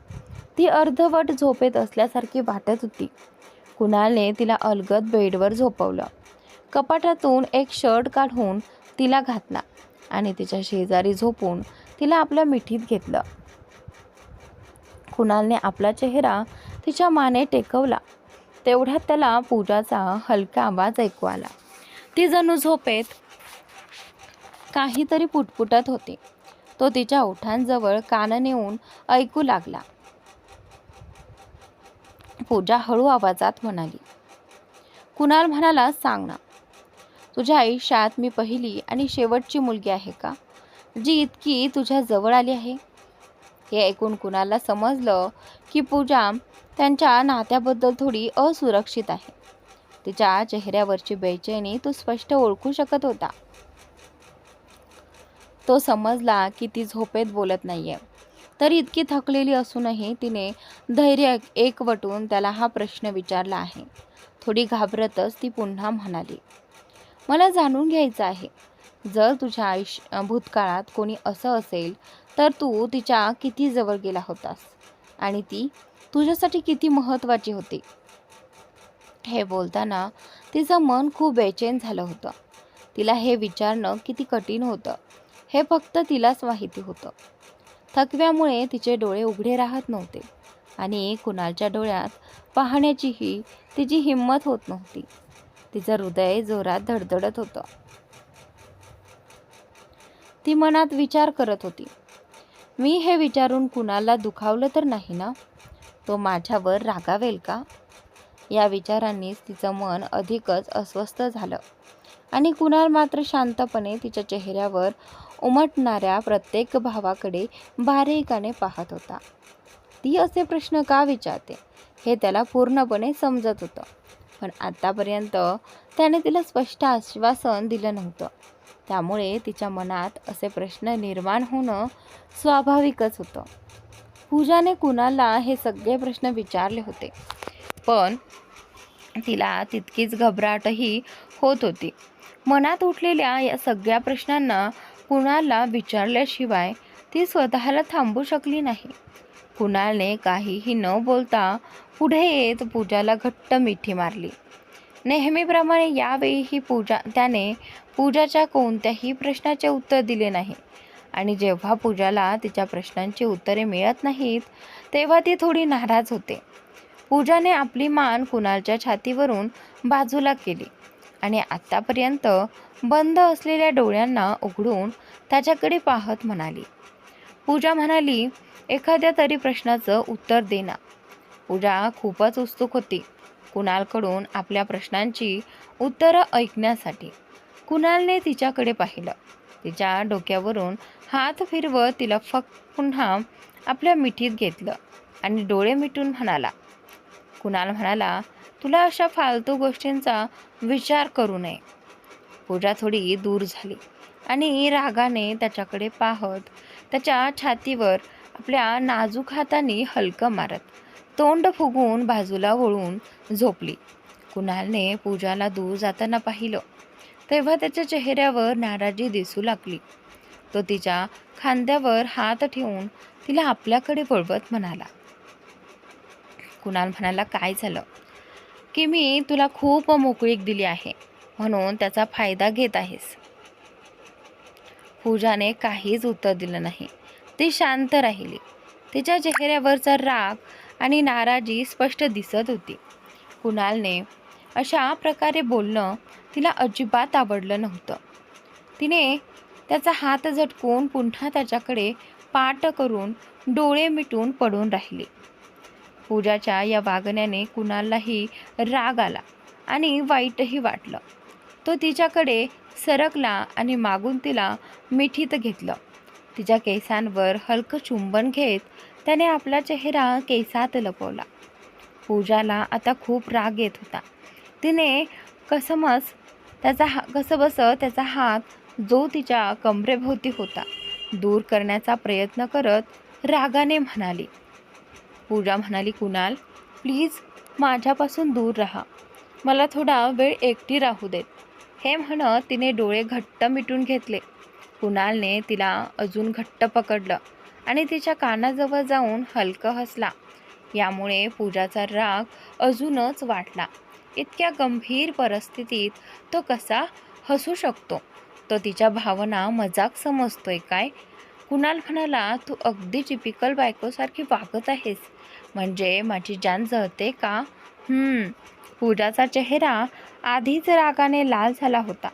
ती अर्धवट झोपेत असल्यासारखी वाटत होती. कुणालने तिला अलगद बेडवर झोपवलं. कपाटातून एक शर्ट काढून तिला घातला आणि तिच्या शेजारी झोपून तिला आपल्या मिठीत घेतलं. कुणालने आपला चेहरा तिच्या माने टेकवला. तेवढ्यात त्याला पूजाचा हलका आवाज ऐकू आला. ती जणू झोपेत काहीतरी पुटपुटत होती. तो तिच्या ओठांजवळ कान नेऊन ऐकू लागला. पूजा हळू आवाजात म्हणाली, कुणाल म्हणाला, सांग ना, तुझ्या आयुष्यात मी पहिली आणि शेवटची मुलगी आहे का, जी इतकी तुझ्या जवळ आली आहे? हे ऐकून कुणालला समजलं की पूजा त्यांच्या नात्याबद्दल थोडी असुरक्षित आहे. तिच्या चेहऱ्यावरची बेचैनी तो स्पष्ट ओळखू शकत होता. तो समजला की ती झोपेत बोलत नाहीये. तरी इतकी थकलेली असूनही तिने धैर्य एकवटून त्याला हा प्रश्न विचारला आहे. थोडी घाबरतच ती पुन्हा म्हणाली, मला जाणून घ्यायचं आहे, जर तुझ्या भूतकाळात कोणी असं असेल तर तू तिच्या किती जवळ गेला होतास आणि ती तुझ्यासाठी किती महत्त्वाची होती. हे बोलताना तिचं मन खूप बेचैन झालं होतं. तिला हे विचारणं किती कठीण होतं हे फक्त तिलाच माहिती होतं. थकव्यामुळे तिचे डोळे उघडे राहत नव्हते आणि कुणालच्या डोळ्यात पाहण्याचीही तिची हिंमत होत नव्हती. तिचं हृदय जोरात धडधडत होतं. ती मनात विचार करत होती, मी हे विचारून कुणालला दुखावलं तर नाही ना? तो माझ्यावर रागावेल का? या विचारांनीच तिचं मन अधिकच अस्वस्थ झालं आणि कुणाल मात्र शांतपणे तिच्या चेहऱ्यावर उमटणाऱ्या प्रत्येक भावाकडे बारीकाने पाहत होता. ती असे प्रश्न का विचारते हे त्याला पूर्णपणे समजत होतं, पण आतापर्यंत त्याने तिला स्पष्ट आश्वासन दिलं नव्हतं. त्यामुळे तिच्या मनात असे प्रश्न निर्माण होणं स्वाभाविकच होतं. पूजाने कुणालला हे सगळे प्रश्न विचारले होते, पण तिला तितकीच घबराटही होत होती. मनात उठलेल्या या सगळ्या प्रश्नांना कुणालला विचारल्याशिवाय ती स्वतःला थांबू शकली नाही. कुणालने काहीही न बोलता पुढे येत पूजाला घट्ट मिठी मारली. नेहमीप्रमाणे यावेळीही त्याने पूजाच्या कोणत्याही प्रश्नाचे उत्तर दिले नाही आणि जेव्हा पूजाला तिच्या प्रश्नांची उत्तरे मिळत नाहीत तेव्हा ती थोडी नाराज होते. पूजाने आपली मान कुणालच्या छातीवरून बाजूला केली आणि आत्तापर्यंत बंद असलेल्या डोळ्यांना उघडून त्याच्याकडे पाहत म्हणाली. पूजा म्हणाली, एखाद्या तरी प्रश्नाचं उत्तर दे ना. पूजा खूपच उत्सुक होती कुणालकडून आपल्या प्रश्नांची उत्तरं ऐकण्यासाठी. कुणालने तिच्याकडे पाहिलं. तिच्या डोक्यावरून हात फिरवत तिला पुन्हा आपल्या मिठीत घेतलं आणि डोळे मिटून म्हणाला. कुणाल म्हणाला, तुला अशा फालतू गोष्टींचा विचार करू नये. पूजा थोडी दूर झाली आणि रागाने त्याच्याकडे पाहत त्याच्या छातीवर आपल्या नाजूक हातांनी हलकं मारत तोंड फुगवून बाजूला वळून झोपली. कुणालने पूजाला दूर जाताना पाहिलं तेव्हा त्याच्या चेहऱ्यावर नाराजी दिसू लागली. तो तिच्या खांद्यावर हात ठेवून तिला आपल्याकडे वळवत म्हणाला. कुणाल म्हणाला, काय झालं की मी तुला खूप मोकळीक दिली आहे म्हणून त्याचा फायदा घेत आहेस? पूजाने काहीच उत्तर दिलं नाही. ती शांत राहिली. तिच्या चेहऱ्यावरचा राग आणि नाराजी स्पष्ट दिसत होती. कुणालने अशा प्रकारे बोलणं तिला अजिबात आवडलं नव्हतं. तिने त्याचा हात झटकून पुन्हा त्याच्याकडे पाठ करून डोळे मिटून पडून राहिली. पूजाच्या या वागण्याने कुणाललाही राग आला आणि वाईटही वाटलं. तो तिच्याकडे सरकला आणि मागून तिला मिठीत घेतलं. तिच्या केसांवर हलकं चुंबन घेत त्याने आपला चेहरा केसात लपवला. पूजाला आता खूप राग येत होता. तिने कसबस त्याचा हात जो तिच्या कमरेभोवती होता दूर करण्याचा प्रयत्न करत रागाने म्हणाली. पूजा म्हणाली, कुणाल प्लीज माझ्यापासून दूर राहा. मला थोडा वेळ एकटी राहू देत. हे म्हणत तिने डोळे घट्ट मिटून घेतले. कुणालने तिला अजून घट्ट पकडलं आणि तिच्या कानाजवळ जाऊन हलकं हसला. यामुळे पूजाचा राग अजूनच वाढला. इतक्या गंभीर परिस्थितीत तो कसा हसू शकतो? तो तिच्या भावना मजाक समजतोय काय? कुणाल म्हणाला, तू अगदी टिपिकल बायकोसारखी वागत आहेस. म्हणजे माझी जान जळते का? पूजाचा चेहरा आधीच रागाने लाल झाला होता.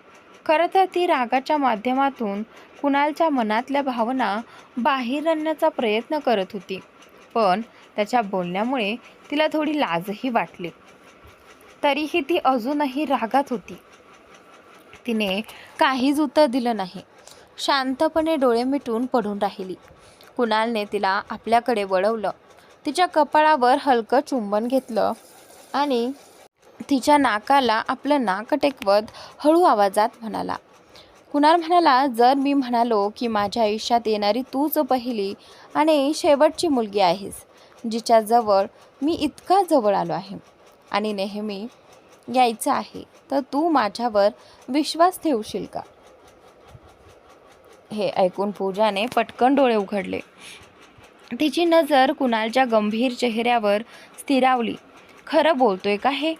खरं तर ती रागाच्या माध्यमातून कुणालच्या मनातल्या भावना बाहेर आणण्याचा प्रयत्न करत होती. पण त्याच्या बोलण्यामुळे तिला थोडी लाजही वाटली. तरीही ती अजूनही रागात होती. तिने काहीच उत्तर दिलं नाही. शांतपणे डोळे मिटून पडून राहिली. कुणालने तिला आपल्याकडे वळवलं. तिच्या कपाळावर हलकं चुंबन घेतलं आणि तिच्या नाकाला आपलं नाक टेकवत हळू आवाजात म्हणाला. कुणाल म्हणाला, जर मी म्हणालो की माझ्या आयुष्यात येणारी तूच पहिली आणि शेवटची मुलगी आहेस, जिच्या जवळ मी इतका जवळ आलो आहे आणि नेहमी यायचं आहे, तर तू माझ्यावर विश्वास ठेवशील का? हे ऐकून पूजाने पटकन डोळे उघडले. तिची नजर कुणालच्या गंभीर चेहऱ्यावर स्थिरावली. खरं बोलतोय का हे?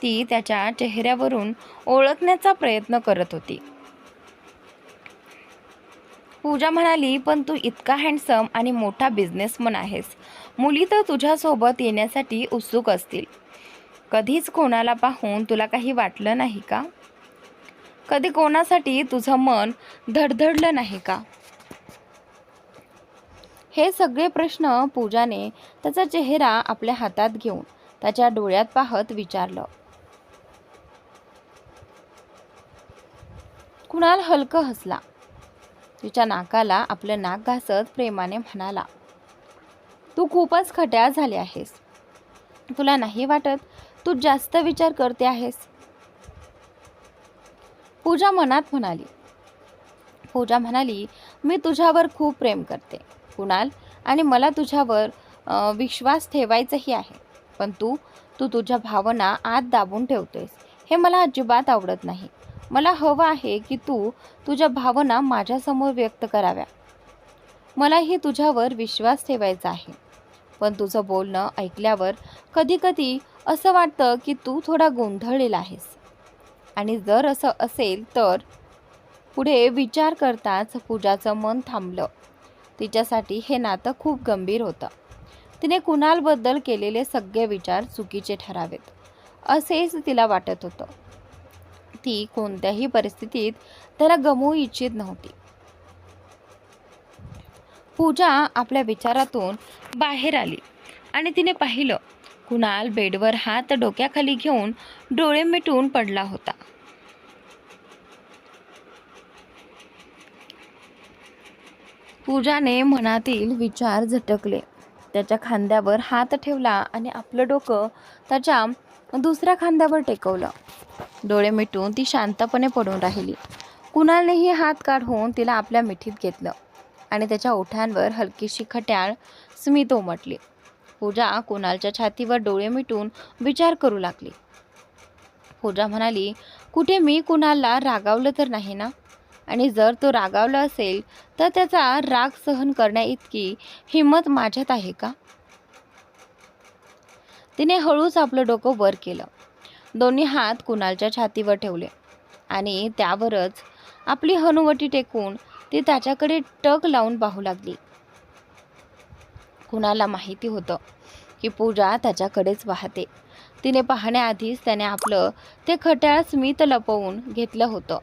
ती त्याच्या चेहऱ्यावरून ओळखण्याचा प्रयत्न करत होती. पूजा म्हणाली, पण तू इतका हँडसम आणि मोठा बिझनेसमन आहेस. मुली तर तुझ्यासोबत येण्यासाठी उत्सुक असतील. कधीच कोणाला पाहून तुला काही वाटलं नाही का? कधी कोणासाठी तुझं मन धडधडलं नाही का? हे सगळे प्रश्न पूजाने त्याचा चेहरा आपल्या हातात घेऊन त्याच्या डोळ्यात पाहत विचारलं. कुणाल हलकं हसला. तिच्या नाकाला आपलं नाक घासत प्रेमाने म्हणाला, तू खूपच खट्याळ झाली आहेस. तुला नाही वाटत तू जास्त विचार करते आहेस? पूजा म्हणाली, मी तुझ्यावर खूप प्रेम करते कुणाल, आणि मला तुझ्यावर विश्वास ठेवायचाही आहे. पण तू तुझ्या भावना आत दाबून ठेवतेस. हे मला अजिबात आवडत नाही. मला हवं आहे की तू तुझ्या भावना माझ्यासमोर व्यक्त कराव्या. मलाही तुझ्यावर विश्वास ठेवायचा आहे. पण तुझं बोलणं ऐकल्यावर कधी असं वाटतं की तू थोडा गोंधळलेला आहेस. आणि जर असं असेल तर? पुढे विचार करताच पूजाचं मन थांबलं. तिच्यासाठी हे नातं खूप गंभीर होतं. तिने कुणालबद्दल केलेले सगळे विचार चुकीचे ठरावेत असेच तिला वाटत होतं. ती कोणत्याही परिस्थितीत त्याला गमवू इच्छित नव्हती. पूजा आपल्या विचारातून बाहेर आली आणि तिने पाहिलं, कुणाल बेडवर हात डोक्याखाली घेऊन डोळे मिटून पडला होता. पूजाने मनातील विचार झटकले. त्याच्या खांद्यावर हात ठेवला आणि आपलं डोकं त्याच्या दुसऱ्या खांद्यावर टेकवलं. डोळे मिटून ती शांतपणे पडून राहिली. कुणालनेही हात काढून तिला आपल्या मिठीत घेतलं आणि त्याच्या ओठांवर हलकीशी खट्याळ स्मित उमटली. पूजा कुणालच्या छातीवर डोळे मिटून विचार करू लागली. पूजा म्हणाली, कुठे मी कुणालला रागावलं तर नाही ना? आणि जर तो रागावला असेल तर त्याचा राग सहन करण्याइतकी हिंमत माझ्यात आहे का? तिने हळूच आपलं डोकं वर केलं. दोन्ही हात कुणालच्या छातीवर ठेवले आणि त्यावरच आपली हनुवटी टेकून ती त्याच्याकडे टक लावून पाहू लागली. कुणालला माहिती होतं की पूजा त्याच्याकडेच पाहते. तिने पाहण्याआधीच त्याने आपलं ते खट्याळ स्मित लपवून घेतलं होतं.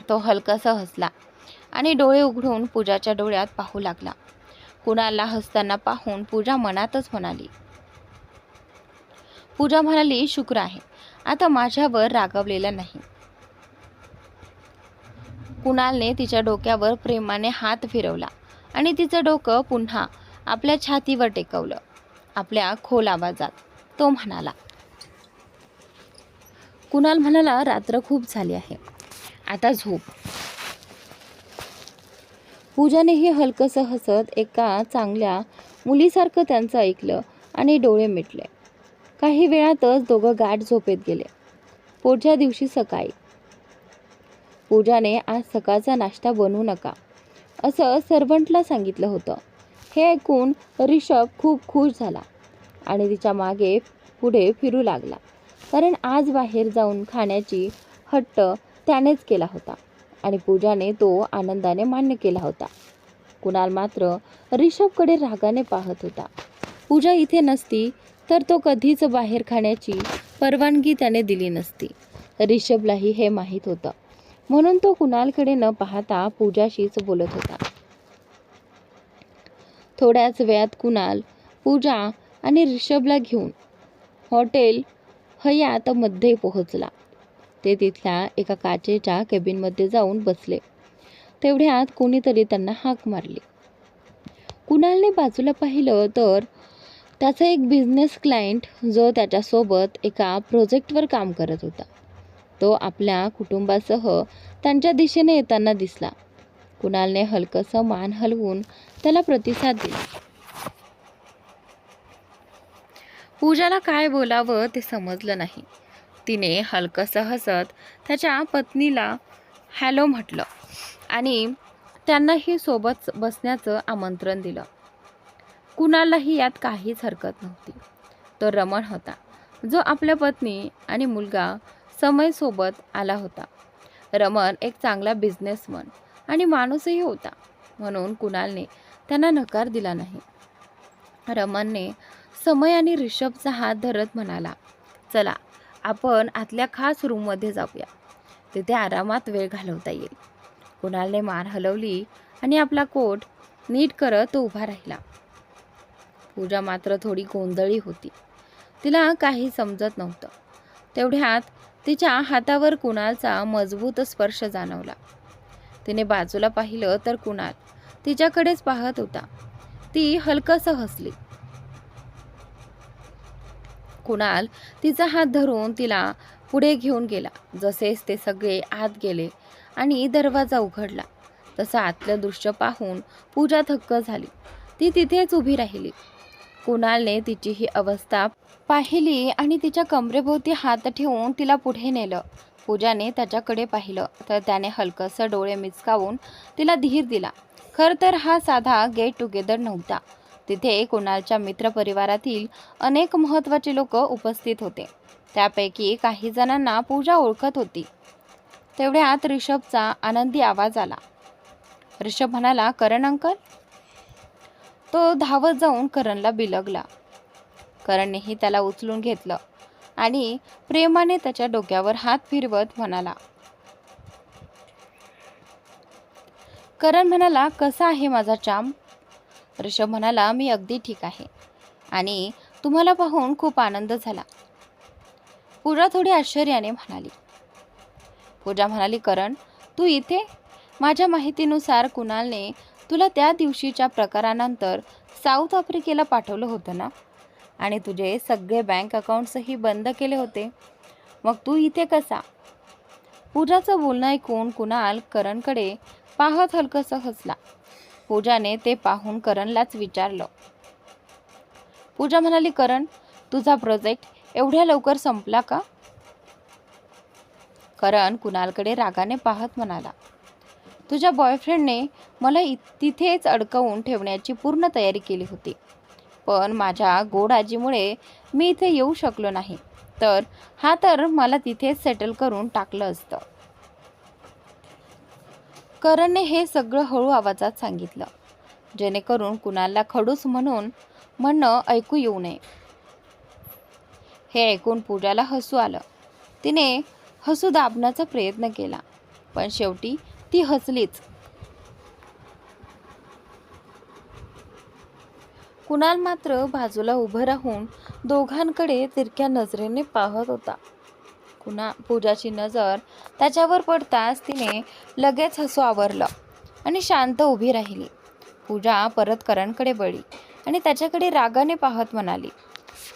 तो हलकासा हसला आणि डोळे उघडून पूजाच्या डोळ्यात पाहू लागला. कुणालला हसताना पाहून पूजा मनातच म्हणाली, शुक्र आहे आता माझ्यावर रागावलेला नाही. कुणालने तिच्या डोक्यावर प्रेमाने हात फिरवला आणि तिचं डोकं पुन्हा आपल्या छातीवर टेकवलं. आपल्या खोल आवाजात तो म्हणाला, कुणाल म्हणाला, रात्र खूप झाली आहे, आता झोप. पूजानेही हलकसं हसत एका चांगल्या मुलीसारखं त्यांचं ऐकलं आणि डोळे मिटले. काही वेळातच दोघं गाढ झोपेत गेले. पुढच्या दिवशी सकाळी पूजाने आज सकाळचा नाश्ता बनवू नका असं सर्वंटला सांगितलं होतं. हे ऐकून ऋषभ खूप खुश झाला आणि तिच्या मागे पुढे फिरू लागला, कारण आज बाहेर जाऊन खाण्याची हट्ट त्यानेच केला होता आणि पूजाने तो आनंदाने मान्य केला होता. कुणाल मात्र ऋषभकडे रागाने पाहत होता. पूजा इथे नसती तर तो कधीच बाहेर खाण्याची परवानगी त्याने दिली नसती. ऋषभलाही हे माहीत होतं, म्हणून तो कुणालकडे न पाहता पूजाशीच बोलत होता. थोड्याच वेळात कुणाल, पूजा आणि ऋषभला घेऊन हॉटेल हयात मध्ये पोहोचला. ते तिथल्या एका काचेच्या केबिनमध्ये जाऊन बसले. तेवढ्यात कोणीतरी त्यांना हाक मारली. कुणालने बाजूला पाहिलं तर त्याचा एक बिझनेस क्लायंट, जो त्याच्यासोबत एका प्रोजेक्टवर काम करत होता, तो आपल्या कुटुंबासह त्यांच्या दिशेने येताना दिसला. कुणालने हलकसं मान हलवून त्याला प्रतिसाद दिला. पूजाला काय बोलावं ते समजलं नाही. तिने हलकसं हसत त्याच्या पत्नीला हॅलो म्हटलं आणि त्यांनाही सोबत बसण्याचं आमंत्रण दिलं. कुणालाही यात काहीच हरकत नव्हती. तो रमण होता, जो आपल्या पत्नी आणि मुलगा समय सोबत आला होता. रमण एक चांगला बिझनेसमन आणि माणूसही होता, म्हणून कुणालने त्यांना नकार दिला नाही. रमणने समय आणि ऋषभचा हात धरत म्हणाला, चला आपण आतल्या खास रूममध्ये जाऊया, तिथे आरामात वेळ घालवता येईल. कुणालने मान हलवली आणि आपला कोट नीट करत तो उभा राहिला. पूजा मात्र थोडी गोंधळी होती. तिला काही समजत नव्हतं. तेवढ्यात तिच्या हातावर कुणालचा मजबूत स्पर्श जाणवला. तिने बाजूला पाहिलं तर कुणाल तिच्याकडेच पाहत होता. ती हलकसं हसली. कुणाल तिचा हात धरून तिला पुढे घेऊन गेला. जसेच ते सगळे आत गेले आणि दरवाजा उघडला, तसं आतलं दृश्य पाहून पूजा थक्क झाली. ती तिथेच उभी राहिली. कुणालने तिची ही अवस्था पाहिली आणि तिच्या कमरेभोवती हात ठेवून तिला पुढे नेलं. पूजाने त्याच्याकडे पाहिलं तर त्याने हलकसं डोळे मिचकावून तिला धीर दिला. खरं तर हा साधा गेट टुगेदर नव्हता. तिथे कुणालच्या मित्रपरिवारातील अनेक महत्त्वाचे लोक उपस्थित होते. त्यापैकी काही जणांना पूजा ओळखत होती. तेवढ्यात ऋषभचा आनंदी आवाज आला. ऋषभ म्हणाला, करण अंकल. तो धावत जाऊन करणला बिलगला. करणनेही त्याला उचलून घेतलं आणि प्रेमाने त्याच्या डोक्यावर हात फिरवत म्हणाला, करण म्हणाला, कसा आहे माझा चाम? ऋषभ म्हणाला, मी अगदी ठीक आहे आणि तुम्हाला पाहून खूप आनंद झाला. पूजा थोडी आश्चर्याने म्हणाली. पूजा म्हणाली, करण तू इथे? माझ्या माहितीनुसार कुणालने तुला त्या दिवशीच्या प्रकारानंतर साऊथ आफ्रिकेला पाठवलं होतं ना, आणि तुझे सगळे बँक अकाउंट्सही बंद केले होते. मग तू इथे कसा? पूजाचं बोलणं ऐकून कुणाल करणकडे पाहत हलकसं हसला. पूजाने ते पाहून करणलाच विचारलं. पूजा म्हणाली, करण तुझा प्रोजेक्ट एवढ्या लवकर संपला का? करण कुणालकडे रागाने पाहत म्हणाला, तुझ्या बॉयफ्रेंडने मला तिथेच अडकवून ठेवण्याची पूर्ण तयारी केली होती, पण माझ्या गोड आजीमुळे मी इथे येऊ शकलो नाही, तर मला तिथेच सेटल करून टाकलं असतं. करणने हे सगळं हळू आवाजात सांगितलं, जेणेकरून कुणालला खडूस म्हणणं ऐकू येऊ नये. हे ऐकून पूजाला हसू आलं. तिने हसू दाबण्याचा प्रयत्न केला, पण शेवटी ती हसलीच. कुणाल मात्र बाजूला उभं राहून दोघांकडे तिरक्या नजरेने पाहत होता. पूजाची नजर त्याच्यावर पडताच तिने लगेच हसू आवरलं आणि शांत उभी राहिली. पूजा परत करणकडे वळली आणि त्याच्याकडे रागाने पाहत म्हणाली.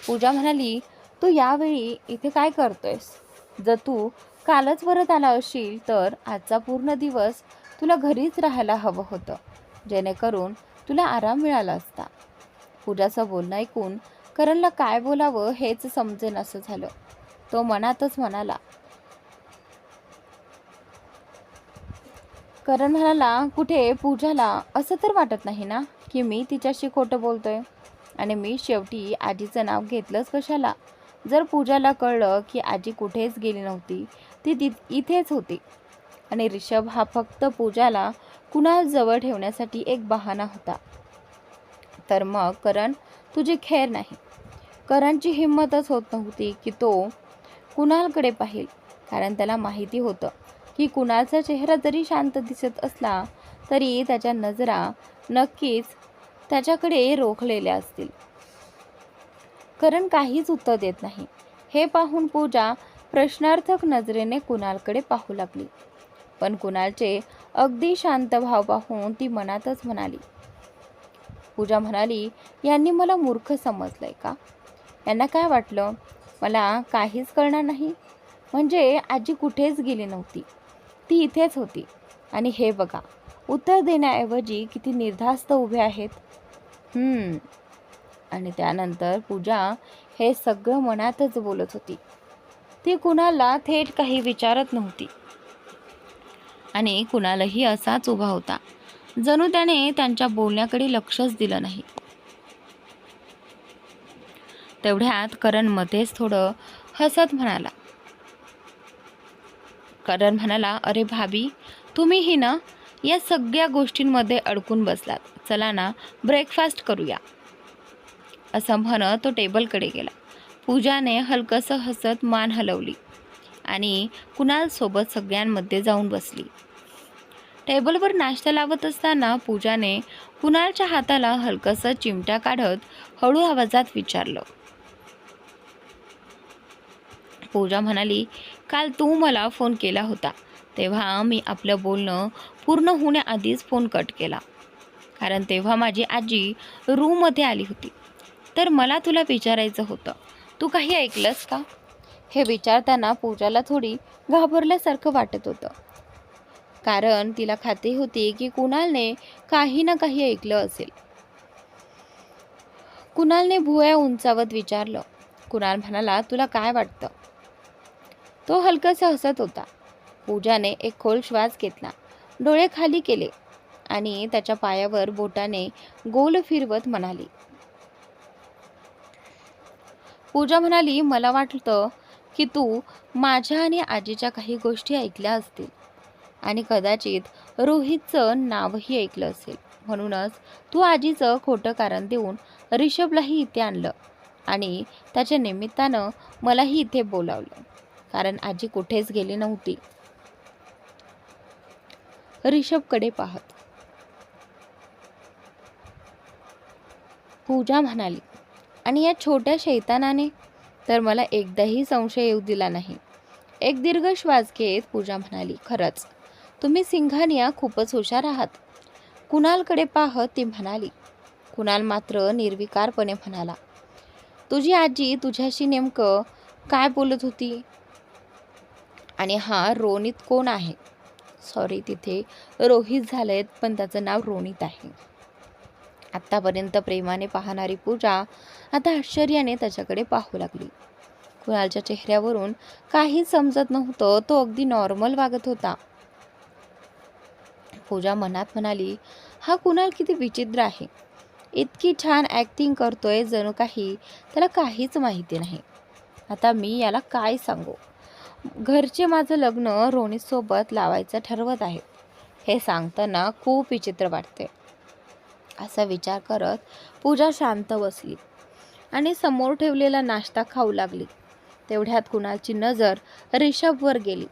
पूजा म्हणाली, तू यावेळी इथे काय करतोयस? जर तू कालच परत आला असशील तर आजचा पूर्ण दिवस तुला घरीच राहायला हवं होतं, जेणेकरून तुला आराम मिळाला असता. पूजाचं बोलणं ऐकून करणला काय बोलावं हेच समजेन असं झालं. तो मनातच म्हणाला. करण म्हणाला, कुठे पूजाला असं तर वाटत नाही ना की मी तिच्याशी खोटं बोलतोय? आणि मी शेवटी आजीचं नाव घेतलंच कशाला? जर पूजाला कळलं की आजी कुठेच गेली नव्हती, ती इथेच होती आणि ऋषभ हा फक्त पूजाला कुणाल जवळ ठेवण्यासाठी एक बहाणा होता, तर मग करण तुझी खैर नाही. करणची हिंमतच होत नव्हती की तो कुणालकडे पाहिल, कारण त्याला माहिती होतं की कुणालचा चेहरा जरी शांत दिसत असला तरी त्याच्या नजरा नक्कीच त्याच्याकडे रोखलेल्या असतील. करण काहीच उत्तर देत नाही हे पाहून पूजा प्रश्नार्थक नजरेने कुणालकडे पाहू लागली. पण कुणालचे अगदी शांत भाव पाहून ती मनातच म्हणाली. पूजा म्हणाली, यांनी मला मूर्ख समजलंय का? यांना काय वाटलं मला काहीच कळणार नाही? म्हणजे आजी कुठेच गेली नव्हती, ती इथेच होती. आणि हे बघा, उत्तर देण्याऐवजी किती निर्धास्त उभे आहेत. आणि त्यानंतर पूजा हे सगळं मनातच बोलत होती. ती कुणाला थेट काही विचारत नव्हती आणि कुणालाही असाच उभा होता, जणू त्याने त्यांच्या बोलण्याकडे लक्षच दिलं नाही. तेवढ्यात करण मध्येच थोडं हसत म्हणाला. करण म्हणाला, अरे भाभी, तुम्हीही ना या सगळ्या गोष्टींमध्ये अडकून बसलात. चला ना ब्रेकफास्ट करूया. असं म्हणत तो टेबलकडे गेला. पूजाने हलकसं हसत मान हलवली आणि कुणाल सोबत सगळ्यांमध्ये जाऊन बसली. टेबलवर नाश्ता लावत असताना पूजाने कुणालच्या हाताला हलकसं चिमटा काढत हळू आवाजात विचारलं. पूजा म्हणाली, काल तू मला फोन केला होता तेव्हा मी आपलं बोलणं पूर्ण होण्याआधीच फोन कट केला, कारण तेव्हा माझी आजी रूममध्ये आली होती. तर मला तुला विचारायचं होतं, तू काही ऐकलंस का? हे विचारताना पूजाला थोडी घाबरल्यासारखं वाटत होतं, कारण तिला खात्री होती की कुणालने काही ना काही ऐकलं असेल. कुणालने भुवया उंचावत विचारलं. कुणाल म्हणाला, तुला काय वाटतं? तो हलकसा हसत होता. पूजाने एक खोल श्वास घेतला, डोळे खाली केले आणि त्याच्या पायावर बोटाने गोल फिरवत म्हणाली. पूजा म्हणाली, मला वाटतं की तू माझ्या आणि आजीच्या काही गोष्टी ऐकल्या असतील आणि कदाचित रोहितचं नावही ऐकलं असेल. म्हणूनच तू आजीचं खोटं कारण देऊन ऋषभलाही इथे आणलं आणि त्याच्या निमित्तानं मलाही इथे बोलावलं, कारण आजी कुठेच गेली नव्हती. ऋषभकडे पाहत पूजा म्हणाली, आणि या छोट्या शैतानाने तर मला एकदाही संशय येऊ दिला नाही. एक दीर्घ श्वास घेत पूजा म्हणाली, खरंच तुम्ही सिंघानिया खूपच हुशार आहात. कुणालकडे पाहत ती म्हणाली. कुणाल मात्र निर्विकारपणे म्हणाला, तुझी आजी तुझ्याशी नेमकं काय बोलत होती? आणि हा रोनित कोण आहे? सॉरी, तिथे रोहित झालेत पण त्याचं नाव रोनित आहे. आत्तापर्यंत प्रेमाने पाहणारी पूजा आता आश्चर्याने त्याच्याकडे पाहू लागली. कुणालच्या चेहऱ्यावरून काही समजत नव्हतं, तो अगदी नॉर्मल वागत होता. पूजा मनात म्हणाली, हा कुणाल किती विचित्र आहे. इतकी छान ॲक्टिंग करतोय जणू काही त्याला काहीच माहिती नाही. आता मी याला काय सांगू? घरचे माझं लग्न रोनितसोबत लावायचं ठरवत आहेत हे सांगताना खूप विचित्र वाटते. असा विचार करत पूजा शांत बसली आणि समोर ठेवलेला नाश्ता खाऊ लागली. तेवढ्यात कुणालची नजर ऋषभवर गेली.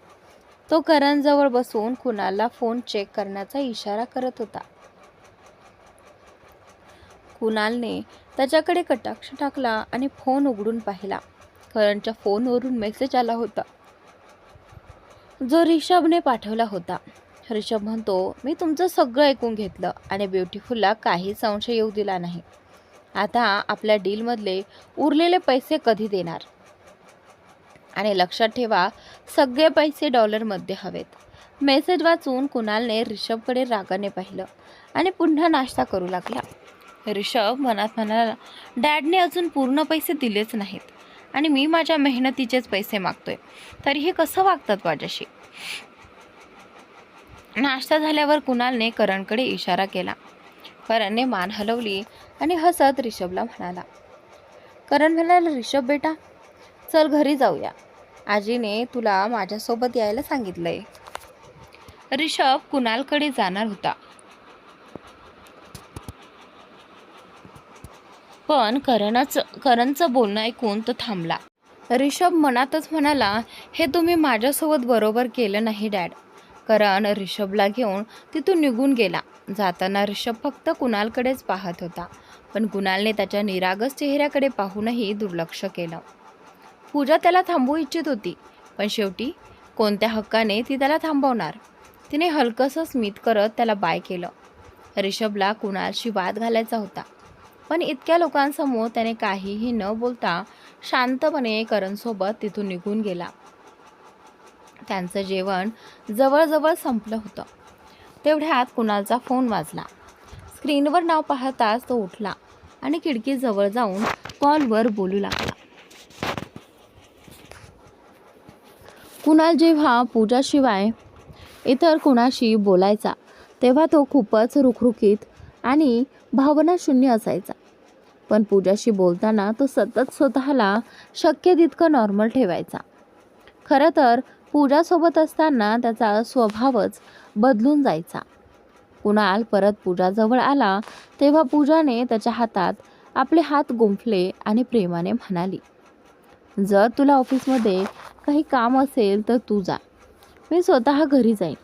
तो करणजवळ बसून कुणालला फोन चेक करण्याचा इशारा करत होता. कुणालने त्याच्याकडे कटाक्ष टाकला आणि फोन उघडून पाहिला. करणच्या फोनवरून मेसेज आला होता, जो ऋषभने पाठवला होता. ऋषभ म्हणतो, मी तुमचं सगळं ऐकून घेतलं आणि ब्युटिफुलला काही संशय येऊ दिला नाही. आता आपल्या डीलमधले उरलेले पैसे कधी देणार? आणि लक्षात ठेवा, सगळे पैसे डॉलरमध्ये हवेत. मेसेज वाचून कुणालने ऋषभकडे रागाने पाहिलं आणि पुन्हा नाश्ता करू लागला. ऋषभ मनात म्हणाला, डॅडने अजून पूर्ण पैसे दिलेच नाहीत आणि मी माझ्या मेहनतीचेच पैसे मागतोय, तरी हे कसं वागतात माझ्याशी? नाश्ता झाल्यावर कुणालने करणकडे इशारा केला. करणने मान हलवली आणि हसत ऋषभला म्हणाला. करण म्हणाला, ऋषभ बेटा, चल घरी जाऊया. आजीने तुला माझ्यासोबत यायला सांगितलंय. ऋषभ कुणालकडे जाणार होता, पण करणचं बोलणं ऐकून तो थांबला. ऋषभ मनातच म्हणाला, हे तुम्ही माझ्यासोबत बरोबर केलं नाही डॅड. करण ऋषभला घेऊन तिथून निघून गेला. जाताना ऋषभ फक्त कुणालकडेच पाहत होता, पण कुणालने त्याच्या निरागस चेहऱ्याकडे पाहूनही दुर्लक्ष केलं. पूजा त्याला थांबवू इच्छित होती, पण शेवटी कोणत्या हक्काने ती त्याला थांबवणार? तिने हलकंसं स्मित करत त्याला बाय केलं. ऋषभला कुणालशी वाद घालायचा होता, पण इतक्या लोकांसमोर त्याने काहीही न बोलता शांतपणे करणसोबत तिथून निघून गेला. त्यांचं जेवण जवळजवळ संपलं होतं. तेवढ्यात कुणालचा फोन वाजला. स्क्रीनवर नाव पाहताच तो उठला आणि खिडकीजवळ जाऊन कॉलवर बोलू लागला. कुणाल जेव्हा पूजाशिवाय इतर कुणाशी बोलायचा तेव्हा तो खूपच रुखरुखीत आणि भावनाशून्य असायचा. पण पूजाशी बोलताना तो सतत स्वतःला शक्य तितकं नॉर्मल ठेवायचा. खरं तर पूजासोबत असताना त्याचा स्वभावच बदलून जायचा. कुणाल परत पूजाजवळ आला तेव्हा पूजाने त्याच्या हातात आपले हात गुंफले आणि प्रेमाने म्हणाली, जर तुला ऑफिसमध्ये काही काम असेल तर तू जा, मी स्वतः घरी जाईन.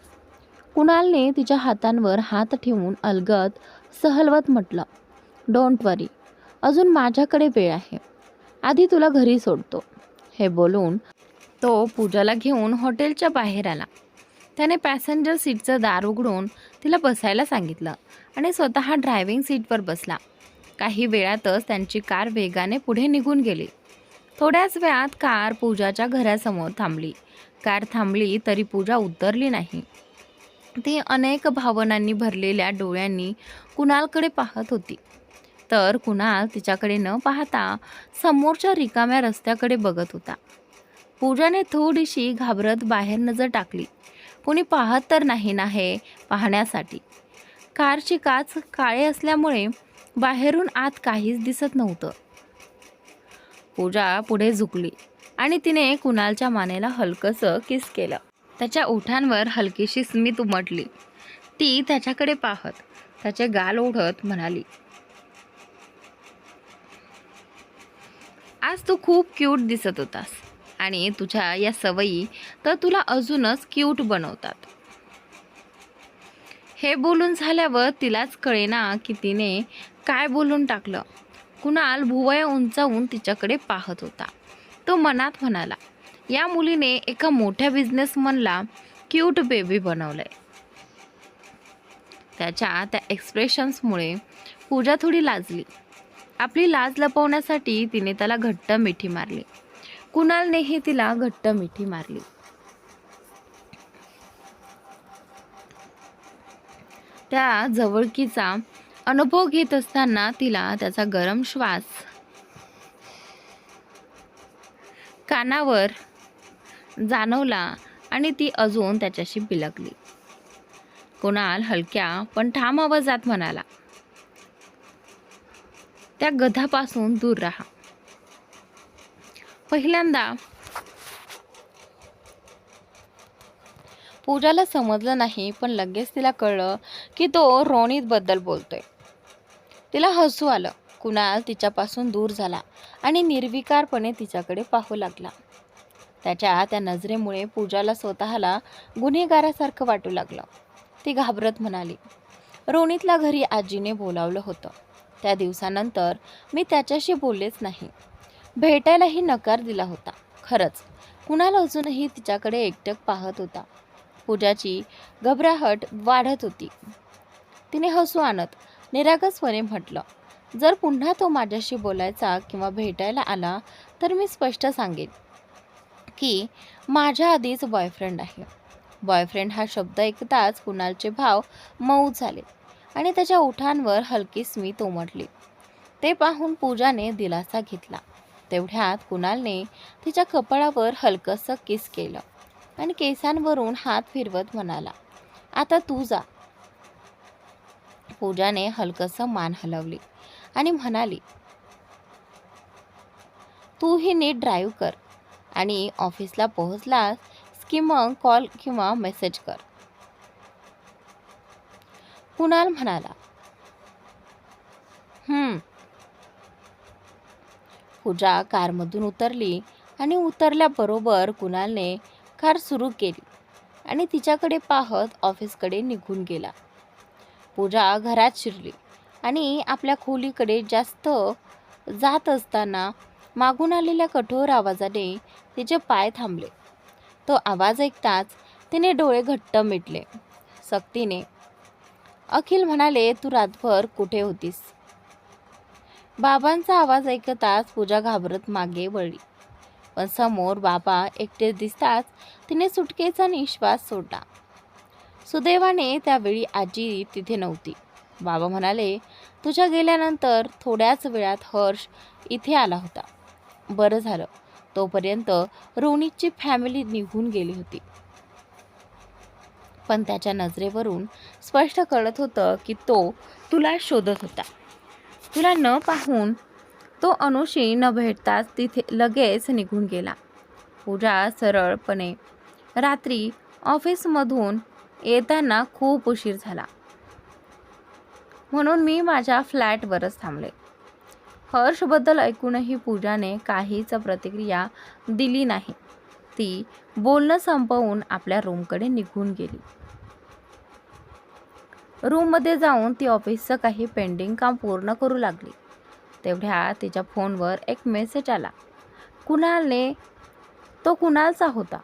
कुणालने तिच्या हातांवर हात ठेवून अलगद सहलवत म्हटलं, डोंट वरी, अजून माझ्याकडे वेळ आहे. आधी तुला घरी सोडतो. हे बोलून तो पूजाला घेऊन हॉटेलच्या बाहेर आला. त्याने पॅसेंजर सीटचं दार उघडून तिला बसायला सांगितलं आणि स्वतः ड्रायव्हिंग सीटवर बसला. काही वेळातच त्यांची कार वेगाने पुढे निघून गेली. थोड्याच वेळात कार पूजाच्या घरासमोर थांबली. कार थांबली तरी पूजा उतरली नाही. ती अनेक भावनांनी भरलेल्या डोळ्यांनी कुणालकडे पाहत होती, तर कुणाल तिच्याकडे न पाहता समोरच्या रिकाम्या रस्त्याकडे बघत होता. पूजाने थोडीशी घाबरत बाहेर नजर टाकली. कोणी पाहत तर नाही ना हे पाहण्यासाठी. कारची काच काळे असल्यामुळे बाहेरून आत काहीच दिसत नव्हतं. पूजा पुढे झुकली आणि तिने कुणालच्या मानेला हलकंसं किस केलं. त्याच्या ओठांवर हलकीशी स्मित उमटली. ती त्याच्याकडे पाहत त्याचे गाल ओढत म्हणाली, आज तू खूप क्यूट दिसत होतास आणि तुझ्या या सवयी तर तुला अजूनच क्यूट बनवतात. हे बोलून झाल्यावर तिलाच कळेना की तिने काय बोलून टाकलं. कुणाल भुवया उंचावून तिच्याकडे पाहत होता. तो मनात म्हणाला, या मुलीने एका मोठ्या बिझनेसमनला क्यूट बेबी बनवलंय. त्याच्या त्या एक्सप्रेशन्समुळे पूजा थोडी लाजली. आपली लाज लपवण्यासाठी तिने त्याला घट्ट मिठी मारली. कुणालनेही तिला घट्ट मिठी मारली. त्या जवळकीचा अनुभव घेत असताना तिला त्याचा गरम श्वास कानावर जाणवला आणि ती अजून त्याच्याशी बिलगली. कुणाल हलक्या पण ठाम आवाजात म्हणाला, त्या गधापासून दूर राहा. पूजाला समजलं नाही, पण लगेच तिला कळलं की तो रोनितबद्दल बोलतोय. तिला हसू आलं. कुणाल तिच्यापासून दूर झाला आणि निर्विकारपणे तिच्याकडे पाहू लागला. त्याच्या त्या नजरेमुळे पूजाला स्वतःला गुन्हेगारासारखं वाटू लागलं. ती घाबरत म्हणाली, रोनितला घरी आजीने बोलावलं होतं. त्या दिवसानंतर मी त्याच्याशी बोललेच नाही. भेटायलाही नकार दिला होता. खरंच कुणाल अजूनही तिच्याकडे एकटक पाहत होता. पूजाची घबराहट वाढत होती. तिने हसू आणत निरागसपणे म्हटलं, जर पुन्हा तो माझ्याशी बोलायचा किंवा भेटायला आला तर मी स्पष्ट सांगेन की माझ्या आधीच बॉयफ्रेंड आहे. बॉयफ्रेंड हा शब्द ऐकताच कुणालचे भाव मऊ झाले आणि त्याच्या ओठांवर हलकी स्मित उमटली. ते पाहून पूजाने दिलासा घेतला. तेवढ्यात कुणालने तिच्या कपाळावर हलकंसं किस केलं आणि केसांवरून हात फिरवत म्हणाला, आता तू जा. पूजाने हलकंसं मान हलवली आणि म्हणाली, तूही नीट ड्राईव्ह कर आणि ऑफिसला पोहोचलास की मग कॉल किंवा मेसेज कर. कुणाल म्हणाला, पूजा कारमधून उतरली आणि उतरल्याबरोबर कुणालने कार सुरू केली आणि तिच्याकडे पाहत ऑफिसकडे निघून गेला. पूजा घरात शिरली आणि आपल्या खोलीकडे जात असताना मागून आलेल्या कठोर आवाजाने तिचे पाय थांबले. तो आवाज ऐकताच तिने डोळे घट्ट मिटले. सक्तीने अखिल म्हणाले, तू रातभर कुठे होतीस? बाबांचा आवाज ऐकताच पूजा घाबरत मागे वळली, पण समोर बाबा एकटे दिसताच तिने सुटकेचा निश्वास सोडला. सुदैवाने त्यावेळी आजी तिथे नव्हती. बाबा म्हणाले, तुझ्या गेल्यानंतर थोड्याच वेळात हर्ष इथे आला होता. बरं झालं, तोपर्यंत रोनितची फॅमिली निघून गेली होती. पण त्याच्या नजरेवरून स्पष्ट कळत होतं की तो तुला शोधत होता. तुला न पाहून तो अनुशी न भेटताच तिथे लगेच निघून गेला. पूजा सरळपणे रात्री ऑफिसमधून येताना खूप उशीर झाला म्हणून मी माझ्या फ्लॅटवरच थांबले. हर्षबद्दल ऐकूनही पूजाने काहीच प्रतिक्रिया दिली नाही. ती बोलणं संपवून आपल्या रूमकडे निघून गेली. रूममध्ये जाऊन ती ऑफिसचं काही पेंडिंग काम पूर्ण करू लागली. तेवढ्यात तिच्या फोनवर एक मेसेज आला. तो कुणालचा होता.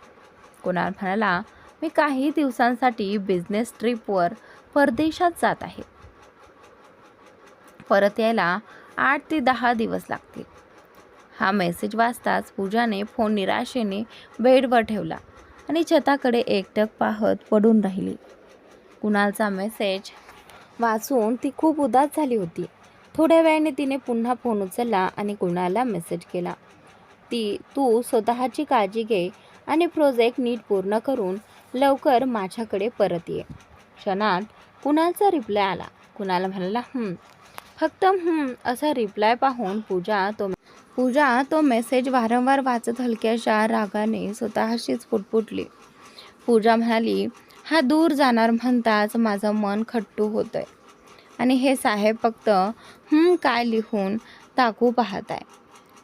कुणाल म्हणाला, मी काही दिवसांसाठी बिझनेस ट्रिपवर परदेशात जात आहे. परत यायला 8 ते 10 दिवस लागतील. हा मेसेज वाचताच पूजाने फोन निराशेने बेडवर ठेवला आणि छताकडे एकटक पाहत पडून राहिली. कुणालचा मेसेज वाचून ती खूप उदास झाली होती. थोड्या वेळाने तिने पुन्हा फोन उचलला आणि कुणालला मेसेज केला, तू स्वतःची काळजी घे आणि प्रोजेक्ट नीट पूर्ण करून लवकर माझ्याकडे परत ये. क्षणात कुणालचा रिप्लाय आला. कुणाल म्हणाला, फक्त असा रिप्लाय पाहून पूजा तो मेसेज वारंवार वाचत हलक्याशा रागाने स्वतःशीच पुटपुटली. पूजा म्हणाली, हा दूर जाणार म्हणताच माझं मन खट्टू होतंय आणि हे साहेब फक्त काय लिहून टाकू पाहताय.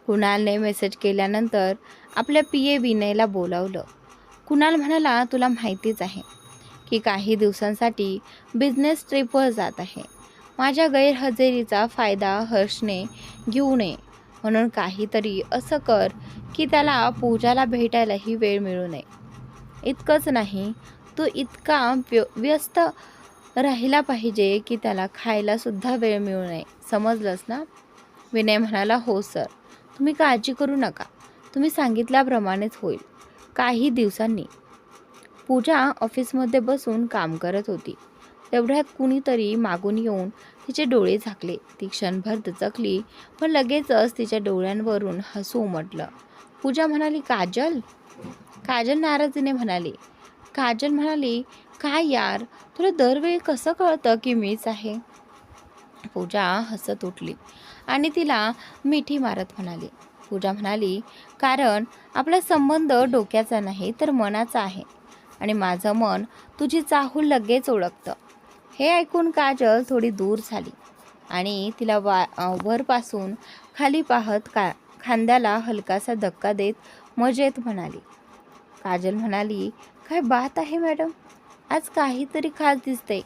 कुणालने मेसेज केल्यानंतर आपल्या PA विनयला बोलावलं. कुणाल म्हणाला, तुला माहितीच आहे की काही दिवसांसाठी बिझनेस ट्रिपवर जात आहे. माझ्या गैरहजेरीचा फायदा हर्षने घेऊ नये म्हणून काहीतरी असं कर की त्याला पूजाला भेटायलाही वेळ मिळू नये. इतकंच नाही, तू इतका व्यस्त राहिला पाहिजे की त्याला खायला सुद्धा वेळ मिळू नये. समजलंस ना? विनय म्हणाला, हो सर, तुम्ही काळजी करू नका. तुम्ही सांगितल्याप्रमाणेच होईल. काही दिवसांनी. पूजा ऑफिसमध्ये बसून काम करत होती. तेवढ्यात कुणीतरी मागून येऊन तिचे डोळे झाकले. ती क्षणभर दचकली, पण लगेचच तिच्या डोळ्यांवरून हसू उमटलं. पूजा म्हणाली, काजल? काजल नाराजीने म्हणाली. काजल म्हणाली, काय यार, तुला दरवेळी कसं कळतं की मीच आहे? पूजा हसत उठली आणि तिला मिठी मारत म्हणाली. पूजा म्हणाली, कारण आपला संबंध डोक्याचा नाही तर मनाचा आहे. आणि माझं मन तुझी चाहूल लगेच ओळखतं. हे ऐकून काजल थोडी दूर झाली आणि तिला वरपासून खाली पाहत खांद्याला हलकासा धक्का देत मजेत म्हणाली. काजल म्हणाली, काय बात आहे मॅडम, आज काहीतरी खास दिसते.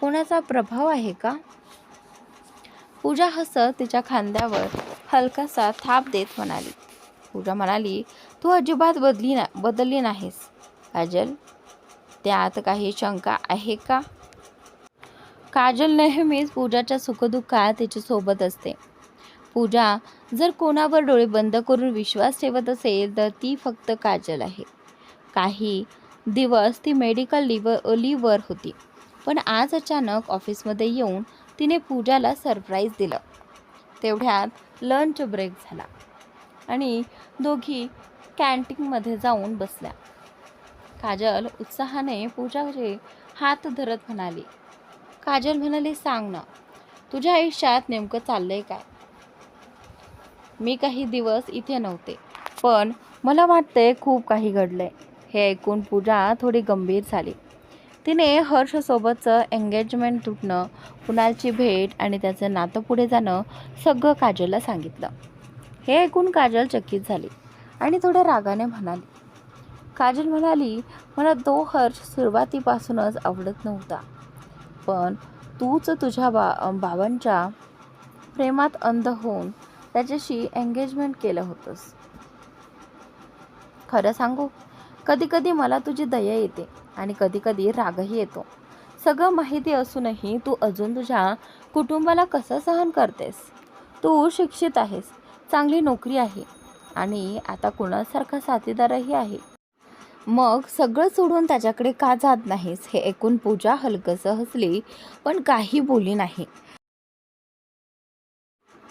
कोणाचा प्रभाव आहे का? पूजा हसत तिच्या खांद्यावर हलकासा थाप देत म्हणाली. पूजा म्हणाली, तू अजिबात बदलली नाहीस काजल. त्यात काही शंका आहे का? काजल नेहमीच पूजाच्या सुखदुःखात तिच्यासोबत असते. पूजा जर कोणावर डोळे बंद करून विश्वास ठेवत असेल तर ती फक्त काजल आहे. काही दिवस ती मेडिकल लीव्हवर होती, पण आज अचानक ऑफिसमध्ये येऊन तिने पूजाला सरप्राईज दिलं. तेवढ्यात लंच ब्रेक झाला आणि दोघी कॅन्टीनमध्ये जाऊन बसल्या. काजल उत्साहाने पूजाचे हात धरत म्हणाली. काजल म्हणाली, सांग ना, तुझ्या आयुष्यात नेमकं चाललंय काय? मी काही दिवस इथे नव्हते, पण मला वाटतंय खूप काही घडलंय. हे ऐकून पूजा थोडी गंभीर झाली. तिने हर्षसोबतचं एंगेजमेंट तुटणं, कुणालची भेट आणि त्याचं नातं पुढे जाणं सगळं काजलला सांगितलं. हे ऐकून काजल चकित झाली आणि थोड्या रागाने म्हणाली. काजल म्हणाली, मला तो हर्ष सुरुवातीपासूनच आवडत नव्हता, पण तूच तुझ्या बाबांच्या प्रेमात अंध होऊन त्याच्याशी एंगेजमेंट केलं होतंस. खरं सांगू, कधी कधी मला तुझी दया येते आणि कधी कधी रागही येतो. सगळं माहिती असूनही तू अजून तुझ्या कुटुंबाला कसं सहन करतेस? तू शिक्षित आहेस, चांगली नोकरी आहे आणि आता कुणासारखा साथीदारही आहे. मग सगळं सोडून त्याच्याकडे का जात नाहीस? हे ऐकून पूजा हलकसं हसली, पण काही बोलली नाही.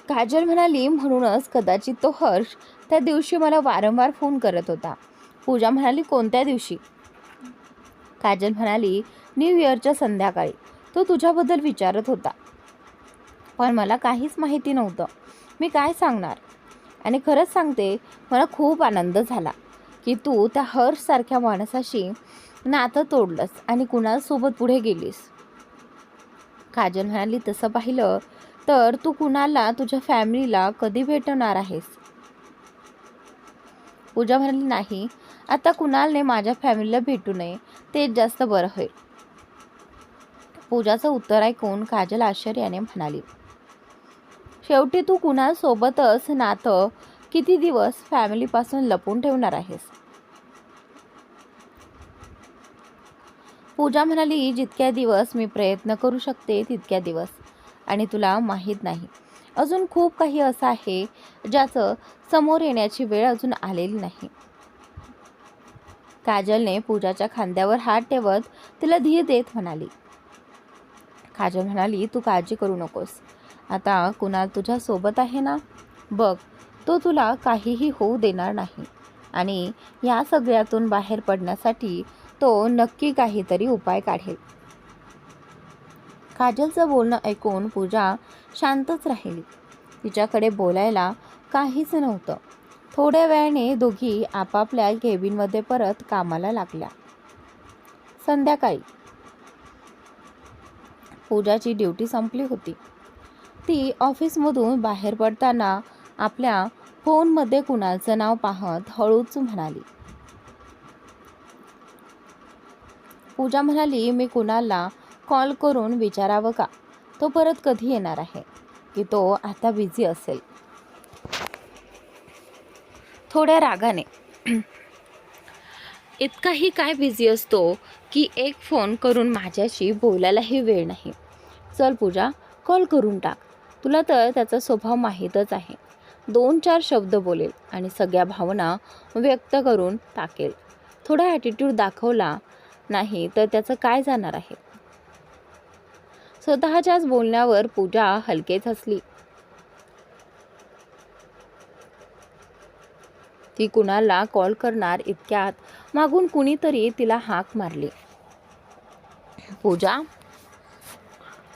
काजल म्हणाली, म्हणूनच कदाचित तो हर्ष त्या दिवशी मला वारंवार फोन करत होता. पूजा म्हणाली, कोणत्या दिवशी? काजल म्हणाली, न्यू इयरच्या संध्याकाळी. तो तुझ्याबद्दल विचारत होता, पण मला काहीच माहिती नव्हतं. मी काय सांगणार? आणि खरंच सांगते, मला खूप आनंद झाला की तू त्या हर्षसारख्या माणसाशी नातं तोडलंस आणि कुणालसोबत पुढे गेलीस. काजल म्हणाली, तसं पाहिलं तर तू कुणाला, तुझ्या फॅमिलीला कधी भेटणार आहेस? पूजा म्हणाली, नाही, आता कुणालने माझ्या फॅमिलीला भेटू नये, तेच जास्त बरं होईल. पूजाचं उत्तर ऐकून काजल आश्चर्याने म्हणाली, शेवटी तू कुणालसोबतच नातं किती दिवस फॅमिलीपासून लपून ठेवणार आहेस? पूजा म्हणाली, जितक्या दिवस मी प्रयत्न करू शकते तितक्या दिवस. आणि तुला माहीत नाही, अजून खूप काही असं आहे ज्याचं समोर येण्याची वेळ अजून आलेली नाही. काजलने पूजाच्या खांद्यावर हात ठेवत तिला धीर देत म्हणाली. काजल म्हणाली, तू काळजी करू नकोस. आता कुणाल तुझ्या सोबत आहे ना? बघ, तो तुला काहीही होऊ देणार नाही आणि या सगळ्यातून बाहेर पडण्यासाठी तो नक्की काहीतरी उपाय काढेल. काजलचं बोलणं ऐकून पूजा शांतच राहिली. तिच्याकडे बोलायला काहीच नव्हतं. थोड्या वेळाने दोघी आपापल्या केबिनमध्ये परत कामाला लागल्या. संध्याकाळी पूजाची ड्युटी संपली होती. ती ऑफिसमधून बाहेर पडताना आपल्या फोनमध्ये कुणालचं नाव पाहत हळूच म्हणाली. पूजा म्हणाली, मी कुणालला कॉल करून विचारावं का तो परत कधी येणार आहे, की तो आता बिझी असेल? थोड्या रागाने, इतकाही काय बिझी असतो की एक फोन करून माझ्याशी बोलायलाही वेळ नाही. चल पूजा, कॉल करून टाक. तुला तर त्याचा स्वभाव माहीतच आहे. 2-4 शब्द बोलेल आणि सगळ्या भावना व्यक्त करून टाकेल. थोडा ॲटिट्यूड दाखवला नाही तर त्याचं काय जाणार आहे? स्वतःच्याच बोलण्यावर पूजा हलकेच हसली. ती कुणाला कॉल करणार इतक्यात मागून कुणीतरी तिला हाक मारली. पूजा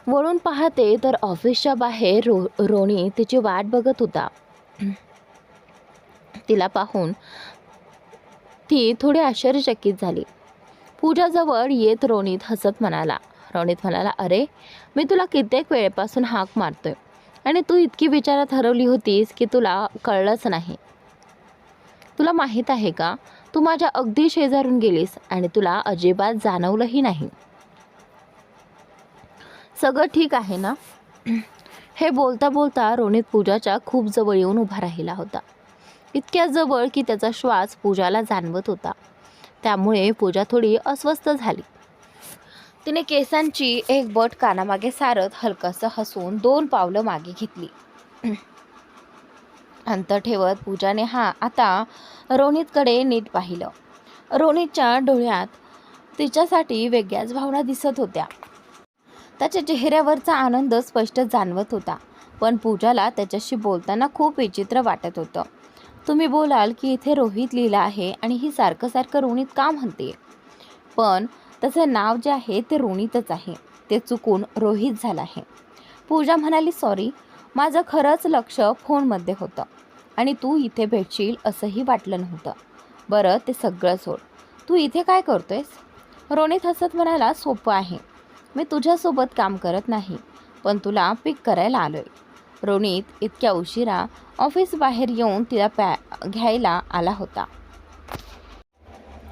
वळून पाहते तर ऑफिसच्या बाहेर रोणी तिची वाट बघत होता. तिला पाहून ती थोडी आश्चर्यचकित झाली. पूजाजवळ येत रोनित हसत म्हणाला. रोनित म्हणाला, अरे मी तुला कित्येक वेळेपासून हाक मारतोय आणि तू इतकी विचारात हरवली होतीस की तुला कळलंच नाही. तुला माहीत आहे का, तू माझ्या अगदी शेजारून गेलीस आणि तुला अजिबात जाणवलंही नाही. सगळं ठीक आहे ना? हे बोलता बोलता रोनित पूजाच्या खूप जवळ येऊन उभा राहिला होता. इतक्या जवळ की त्याचा श्वास पूजाला जाणवत होता. त्यामुळे पूजा थोडी अस्वस्थ झाली. तिने केसांची एक बट कानामागे सारत हलकसं हसून 2 पावलं मागे घेतली. अंतर ठेवत पूजाने आता रोनितकडे नीट पाहिलं. रोनितच्या डोळ्यात तिच्यासाठी वेगळ्याच भावना दिसत होत्या. त्याच्या चेहऱ्यावरचा आनंद स्पष्ट जाणवत होता. पण पूजाला त्याच्याशी बोलताना खूप विचित्र वाटत होतं. तुम्ही बोलाल की इथे रोहित लिहिलं आहे आणि ही सारखं सारखं रोनित का म्हणते, पण त्याचं नाव जे आहे ते रोनितच आहे. ते चुकून रोहित झालं आहे. पूजा म्हणाली, सॉरी, माझं खरंच लक्ष फोनमध्ये होतं आणि तू इथे भेटशील असंही वाटलं नव्हतं. बरं, ते सगळं सोड, तू इथे काय करतोयस? रोनित हसत म्हणाला, सोपं आहे, मी तुझ्यासोबत काम करत नाही, पण तुला पिक करायला आलोय. रोनित इतक्या उशिरा ऑफिस बाहेर येऊन तिला घ्यायला आला होता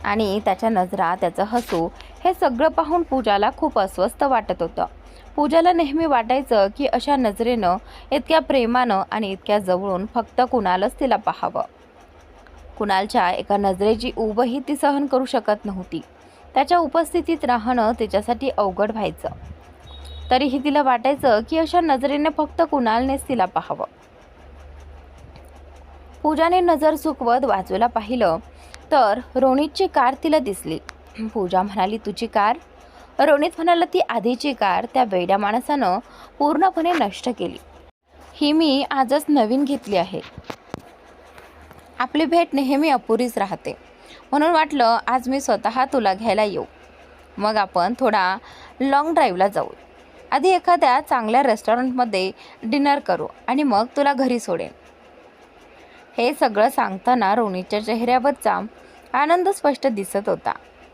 आणि त्याच्या नजरा, त्याचं हसू, हे सगळं पाहून पूजाला खूप अस्वस्थ वाटत होतं. पूजाला नेहमी वाटायचं की अशा नजरेनं, इतक्या प्रेमानं आणि इतक्या जवळून फक्त कुणालच तिला पाहावं. कुणालच्या एका नजरेची ऊबही ती सहन करू शकत नव्हती. त्याच्या उपस्थितीत राहणं तिच्यासाठी अवघड व्हायचं. तरीही तिला वाटायचं की अशा नजरेने फक्त कुणालनेच तिला पाहावं. पूजाने नजर चुकवत बाजूला पाहिलं तर रोनितची कार तिला दिसली. पूजा म्हणाली, तुझी कार? रोनित म्हणाला, ती आधीची कार त्या वेड्या माणसानं पूर्णपणे नष्ट केली. ही मी आजच नवीन घेतली आहे. आपली भेट नेहमी अपुरीच राहते, म्हणून वाटलं आज मी स्वतः तुला घ्यायला येऊ. मग आपण थोडा लॉंग ड्राईव्हला जाऊ. आधी एखाद्या चांगल्या रेस्टॉरंटमध्ये डिनर करू आणि मग तुला घरी सोडेन. हे सगळं सांगताना रोनितच्या चेहऱ्यावरचा आनंद स्पष्ट दिसत होता.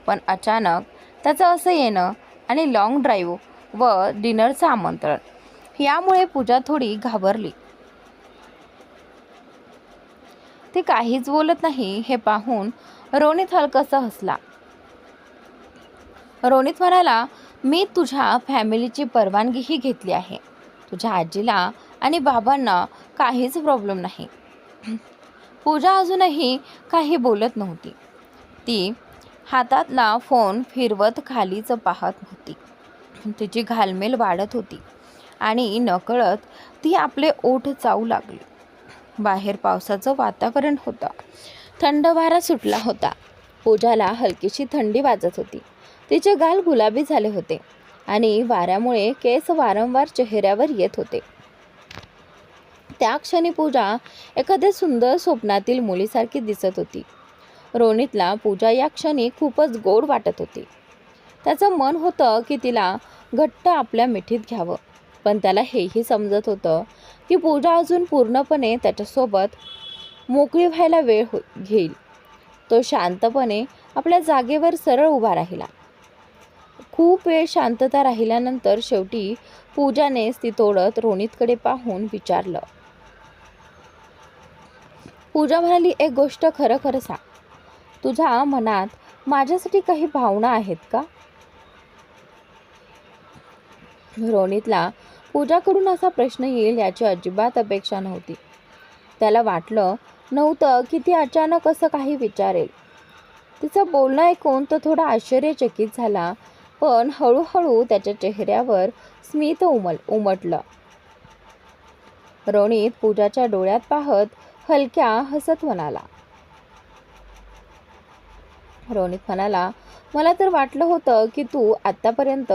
पण अचानक त्याचं असं येणं आणि लॉंग ड्राईव्ह व डिनरचं आमंत्रण, यामुळे पूजा थोडी घाबरली. ती काहीच बोलत नाही हे पाहून रोनित हलकसा हसला. रोनित म्हणाला, मी तुझ्या फॅमिलीची परवानगीही घेतली आहे. तुझ्या आजीला आणि बाबांना काहीच प्रॉब्लेम नाही. पूजा अजूनही काही बोलत नव्हती. ती हातातला फोन फिरवत खालीच पाहत होती. तिची घालमेल वाढत होती आणि नकळत ती आपले ओठ चावू लागली. बाहेर पावसाचं वातावरण होतं. थंड वारा सुटला होता. पूजाला हलकीशी थंडी वाजत होती. तिचे गाल गुलाबी झाले होते आणि वाऱ्यामुळे केस वारंवार चेहऱ्यावर येत होते. त्या क्षणी पूजा एखाद्या सुंदर स्वप्नातील मुलीसारखी दिसत होती. रोनितला पूजा या क्षणी खूपच गोड वाटत होती. त्याचं मन होतं की तिला घट्ट आपल्या मिठीत घ्यावं, पण त्याला हेही समजत होतं की पूजा अजून पूर्णपणे त्याच्यासोबत मोकळी व्हायला वेळ घेईल. तो शांतपणे आपल्या जागेवर सरळ उभा राहिला. खूप वेळ शांतता राहिल्यानंतर शेवटी पूजानेच ती तोडत रोनितकडे पाहून विचारलं. पूजा म्हणाली, एक गोष्ट खरं खरं सांग, तुझ्या मनात माझ्यासाठी काही भावना आहेत का? रोनितला पूजाकडून असा प्रश्न येईल याची अजिबात अपेक्षा नव्हती. त्याला वाटलं नव्हतं की ती अचानक असं काही विचारेल. तिचं बोलणं ऐकून तो थोडा आश्चर्यचकित झाला, पण हळूहळू त्याच्या चेहऱ्यावर स्मित उमटलं. रोनित पूजाच्या डोळ्यात पाहत हलक्या हसत म्हणाला. रोनित म्हणाला, मला तर वाटलं होतं की तू आत्तापर्यंत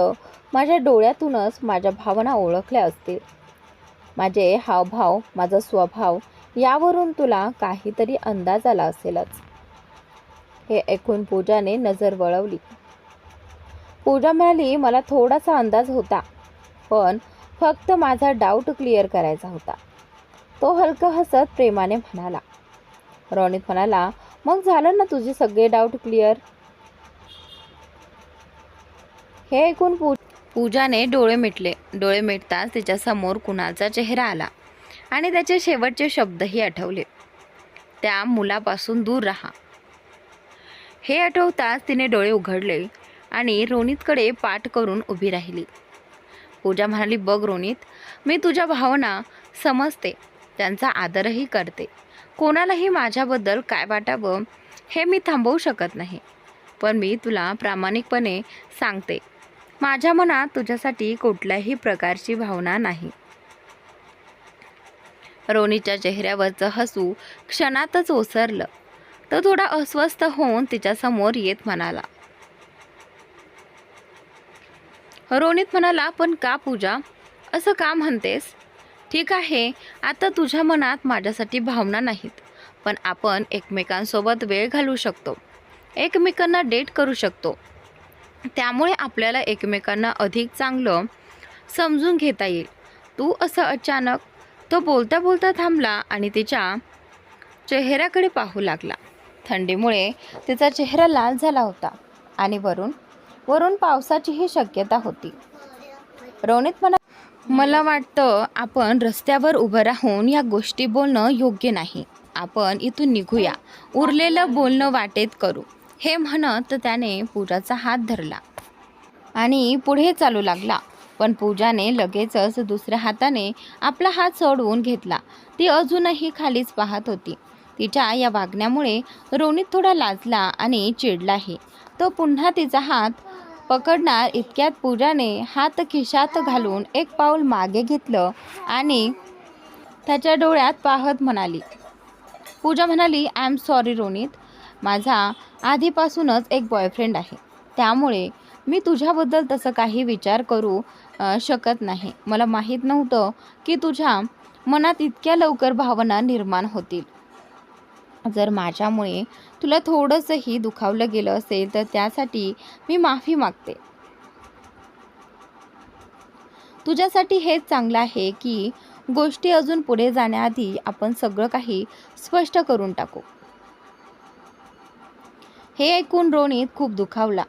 माझ्या डोळ्यातूनच माझ्या भावना ओळखल्या असतील. माझे हावभाव, माझा स्वभाव यावरून तुला काहीतरी अंदाज आला असेलच. हे ऐकून पूजाने नजर वळवली. पूजा म्हणाली, मला थोडासा अंदाज होता, पण फक्त माझा डाऊट क्लिअर करायचा होता. तो हलका हसत प्रेमाने म्हणाला. रोनित म्हणाला, मग झालं ना तुझे सगळे डाऊट क्लिअर? हे ऐकून पूजाने डोळे मिटले. डोळे मिटताच तिच्यासमोर कुणालचा चेहरा आला आणि त्याचे शेवटचे शब्दही आठवले, त्या मुलापासून दूर राहा. हे आठवताच तिने डोळे उघडले आणि रोनितकडे पाठ करून उभी राहिली. पूजा म्हणाली, बघ रोनित, मी तुझ्या भावना समजते, त्यांचा आदरही करते. कोणालाही माझ्याबद्दल काय वाटावं हे मी थांबवू शकत नाही. पण मी तुला प्रामाणिकपणे सांगते, माझ्या मनात तुझ्यासाठी कुठल्याही प्रकारची भावना नाही. रोनीच्या चेहऱ्यावरचं हसू क्षणातच ओसरलं. तो थोडा अस्वस्थ होऊन तिच्यासमोर येत म्हणाला. रोनित म्हणाला, पण का पूजा, असं का म्हणतेस? ठीक आहे, आता तुझ्या मनात माझ्यासाठी भावना नाहीत, पण आपण एकमेकांसोबत वेळ घालवू शकतो, एकमेकांना डेट करू शकतो. त्यामुळे आपल्याला एकमेकांना अधिक चांगलं समजून घेता येईल. तू असं अचानक. तो बोलता बोलता थांबला आणि तिच्या चेहऱ्याकडे पाहू लागला. थंडीमुळे तिचा चेहरा लाल झाला होता आणि वरून पावसाचीही शक्यता होती. रोनित म्हणाला, मला वाटतं आपण रस्त्यावर उभं राहून या गोष्टी बोलणं योग्य नाही. आपण इथून निघूया, उरलेलं बोलणं वाटेत करू. हे म्हणत त्याने पूजाचा हात धरला आणि पुढे चालू लागला. पण पूजाने लगेचच दुसऱ्या हाताने आपला हात सोडवून घेतला. ती अजूनही खालीच पाहत होती. तिच्या या वागण्यामुळे रोनित थोडा लाजला आणि चिडलाही. तो पुन्हा तिचा हात पकडणार इतक्यात पूजाने हात खिशात घालून एक पाऊल मागे घेतलं आणि त्याच्या डोळ्यात पाहत म्हणाली. पूजा म्हणाली, आय एम सॉरी रोनित, माझा आधीपासूनच एक बॉयफ्रेंड आहे, त्यामुळे मी तुझ्याबद्दल तसं काही विचार करू शकत नाही. मला माहीत नव्हतं की तुझ्या मनात इतक्या लवकर भावना निर्माण होतील. जर माझ्यामुळे तुला थोडंसंही दुखावलं गेलं असेल तर त्यासाठी मी माफी मागते. तुझ्यासाठी हेच चांगलं आहे की गोष्टी अजून पुढे जाण्याआधी आपण सगळं काही स्पष्ट करून टाकू. हे ऐकून रोनित खूप दुखावला.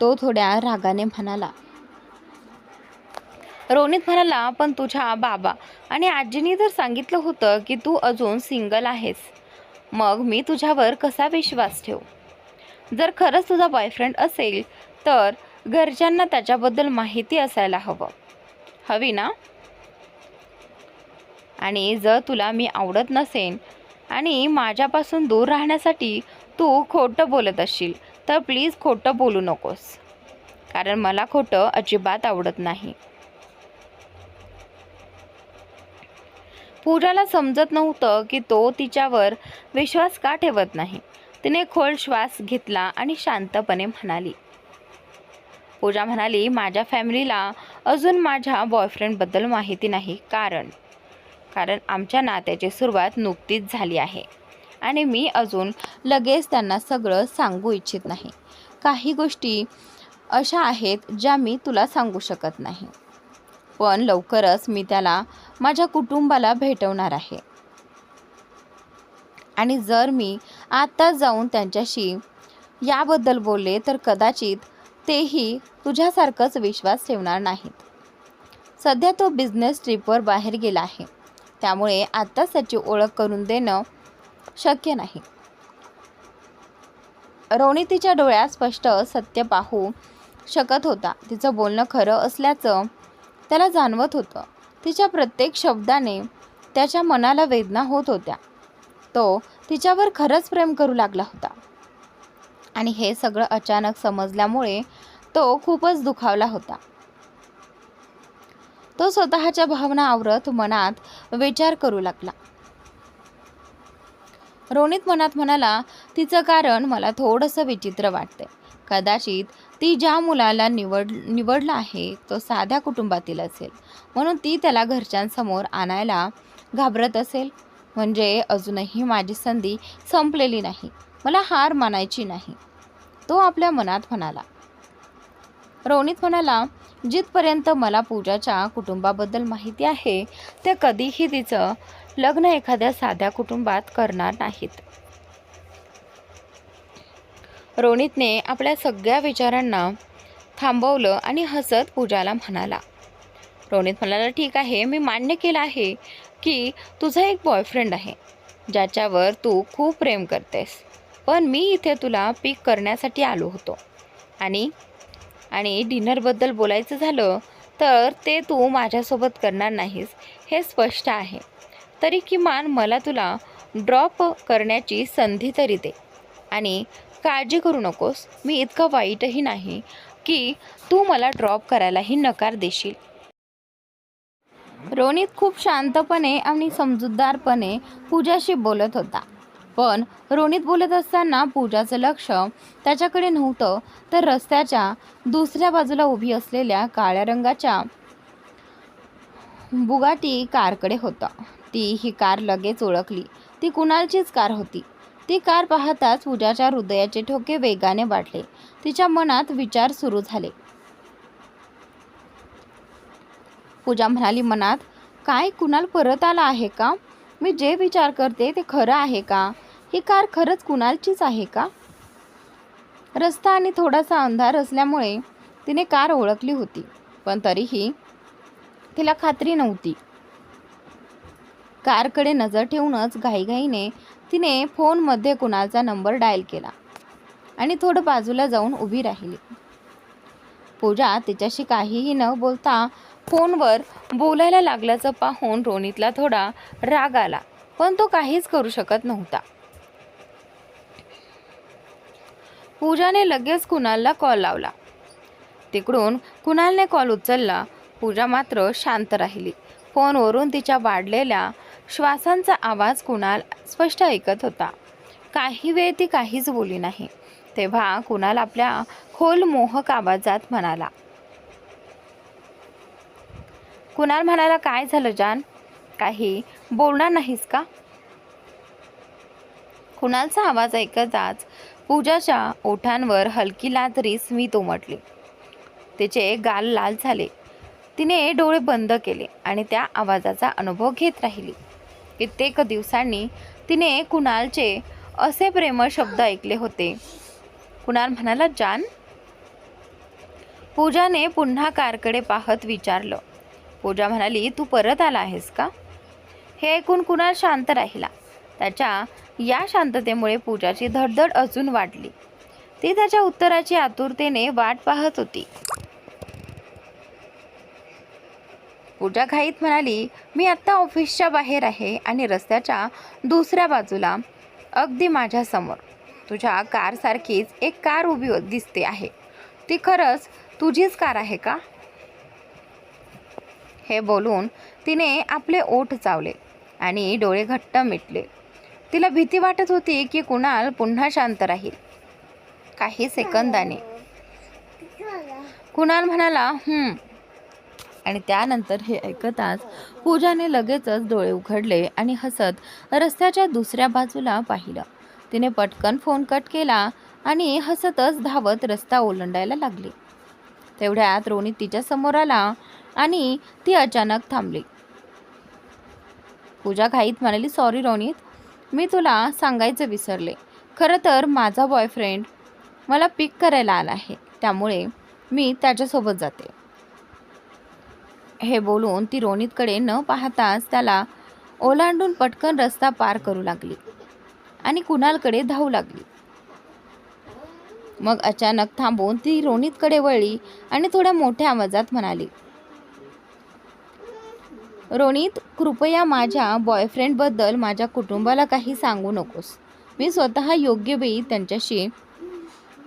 तो थोड्या रागाने म्हणाला. रोनित म्हणाला, पण तुझ्या बाबा आणि आजीनी तर सांगितलं होतं की तू अजून सिंगल आहेस. मग मी तुझ्यावर कसा विश्वास ठेवू? जर खरंच तुझा बॉयफ्रेंड असेल तर घरच्यांना त्याच्याबद्दल माहिती असायला हवी ना? आणि जर तुला मी आवडत नसेन आणि माझ्यापासून दूर राहण्यासाठी तू खोटं बोलत असशील तर प्लीज खोटं बोलू नकोस, कारण मला खोटं अजिबात आवडत नाही. पूजाला समजत नव्हतं की तो तिच्यावर विश्वास का ठेवत नाही. तिने खोल श्वास घेतला आणि शांतपणे म्हणाली. पूजा म्हणाली, माझ्या फॅमिलीला अजून माझ्या बॉयफ्रेंडबद्दल माहिती नाही, कारण आमच्या नात्याची सुरुवात नुकतीच झाली आहे आणि मी अजून लगेच त्यांना सगळं सांगू इच्छित नाही. काही गोष्टी अशा आहेत ज्या मी तुला सांगू शकत नाही, पण लवकरच मी त्याला माझ्या कुटुंबाला भेटवणार आहे. आणि जर मी आता जाऊन त्यांच्याशी याबद्दल बोलले तर कदाचित तेही तुझ्यासारखंच विश्वास ठेवणार नाहीत. सध्या तो बिझनेस ट्रिपवर बाहेर गेला आहे, त्यामुळे आत्ताच त्याची ओळख करून देणं शक्य नाही. रोनी तिच्या डोळ्यात स्पष्ट सत्य पाहू शकत होता. तिचं बोलणं खरं असल्याचं त्याला जाणवत होतं. तिच्या प्रत्येक शब्दाने त्याच्या मनाला वेदना होत होत्या. तो तिच्यावर खरंच प्रेम करू लागला होता आणि हे सगळं अचानक समजल्यामुळे तो खूपच दुखावला होता. तो स्वतःच्या भावना आवरत मनात विचार करू लागला. रोनित मनात म्हणाला, तिचं कारण मला थोडंसं विचित्र वाटतंय. कदाचित ती ज्या मुलाला निवडला आहे तो साध्या कुटुंबातील असेल, म्हणून ती त्याला घरच्यांसमोर आणायला घाबरत असेल. म्हणजे अजूनही माझी संधी संपलेली नाही, मला हार मानायची नाही, तो आपल्या मनात म्हणाला. रोनित म्हणाला, जिथपर्यंत मला पूजाच्या कुटुंबाबद्दल माहिती आहे ते कधीही तिचं लग्न एखाद्या साध्या कुटुंबात करणार नाहीत. रोनितने आपल्या सगळ्या विचारांना थांबवलं आणि हसत पूजाला म्हणाला. रोनित म्हणाला, ठीक आहे, मी मान्य केलं आहे की तुझा एक बॉयफ्रेंड आहे ज्याच्यावर तू खूप प्रेम करतेस, पण मी इथे तुला पिक करण्यासाठी आलो होतो. आणि डिनरबद्दल बोलायचं झालं तर ते तू माझ्यासोबत करणार नाहीस हे स्पष्ट आहे. तरी किमान मला तुला ड्रॉप करण्याची संधी तरी दे. आणि काळजी करू नकोस, मी इतका वाईटही नाही की तू मला ड्रॉप करायलाही नकार देशील. रोनित खूप शांतपणे आणि समजूतदारपणे पूजाशी बोलत होता. पण रोनित बोलत असताना पूजाचं लक्ष त्याच्याकडे नव्हतं, तर रस्त्याच्या दुसऱ्या बाजूला उभी असलेल्या काळ्या रंगाच्या बुगाटी कारकडे होतं. ही कार लगेच ओळखली. ती कुणालचीच कार होती. ती कार पाहताच पूजाच्या हृदयाचे ठोके वेगाने वाढले. तिच्या मनात विचार सुरू झाले. पूजा म्हणाली मनात, काय कुणाल परत आला आहे का? मी जे विचार करते ते खरं आहे का? ही कार खरंच कुणालचीच आहे का? रस्ता आणि थोडासा अंधार असल्यामुळे तिने कार ओळखली होती, पण तरीही तिला खात्री नव्हती. कारकडे नजर ठेवूनच घाईघाईने तिने फोनमध्ये कुणालचा नंबर डायल केला आणि थोडं बाजूला जाऊन उभी राहिली. पूजा तिच्याशी काहीही न बोलता फोनवर बोलायला लागल्याचं पाहून रोनितला थोडा राग आला, पण तो काहीच करू शकत नव्हता. पूजाने लगेच कुणालला कॉल लावला. तिकडून कुणालने कॉल उचलला. पूजा मात्र शांत राहिली. फोनवरून तिच्या वाढलेल्या श्वासांचा आवाज कुणाल स्पष्ट ऐकत होता. काही वेळ ती काहीच बोलली नाही. तेव्हा कुणाल आपल्या खोल मोहक आवाजात म्हणाला. कुणाल म्हणाला, काय झालं जान? काही बोलणार नाहीस का? कुणालचा आवाज ऐकताच पूजाच्या ओठांवर हलकी लाजरी स्मित उमटली. तिचे गाल लाल झाले. तिने डोळे बंद केले आणि त्या आवाजाचा अनुभव घेत राहिली. कित्येक दिवसांनी तिने कुणालचे असे प्रेमळ शब्द ऐकले होते. कुणाल म्हणाला, जान? पूजाने पुन्हा कारकडे पाहत विचारलं. पूजा म्हणाली, तू परत आला आहेस का? हे ऐकून कुणाल शांत राहिला. त्याच्या या शांततेमुळे पूजाची धडधड अजून वाढली. ती त्याच्या उत्तराची आतुरतेने वाट पाहत होती. पूजा घाईत म्हणाली, मी आत्ता ऑफिसच्या बाहेर आहे आणि रस्त्याच्या दुसऱ्या बाजूला अगदी माझ्या समोर तुझ्या कारसारखीच एक कार उभी दिसते आहे. ती खरंच तुझीच कार आहे का? हे बोलून तिने आपले ओठ चावले आणि डोळे घट्ट मिटले. तिला भीती वाटत होती की कुणाल पुन्हा शांत राहील. काही सेकंदाने कुणाल म्हणाला, आणि त्यानंतर हे ऐकताच पूजाने लगेचच डोळे उघडले आणि हसत रस्त्याच्या दुसऱ्या बाजूला पाहिलं. तिने पटकन फोन कट केला आणि हसतच धावत रस्ता ओलांडायला लागली. तेवढ्यात रोनित तिच्या समोर आला आणि ती अचानक थांबली. पूजा घाईत म्हणाली, सॉरी रोनित, मी तुला सांगायचं विसरले. खरं तर माझा बॉयफ्रेंड मला पिक करायला आला आहे, त्यामुळे मी त्याच्यासोबत जाते. हे बोलून ती रोनितकडे न पाहताच त्याला ओलांडून पटकन रस्ता पार करू लागली आणि कुणालकडे धावू लागली. मग अचानक थांबून ती रोनितकडे वळली आणि थोड्या मोठ्या आवाजात म्हणाली, रोनित, कृपया माझ्या बॉयफ्रेंडबद्दल माझ्या कुटुंबाला काही सांगू नकोस. मी स्वतः योग्य वेळी त्यांच्याशी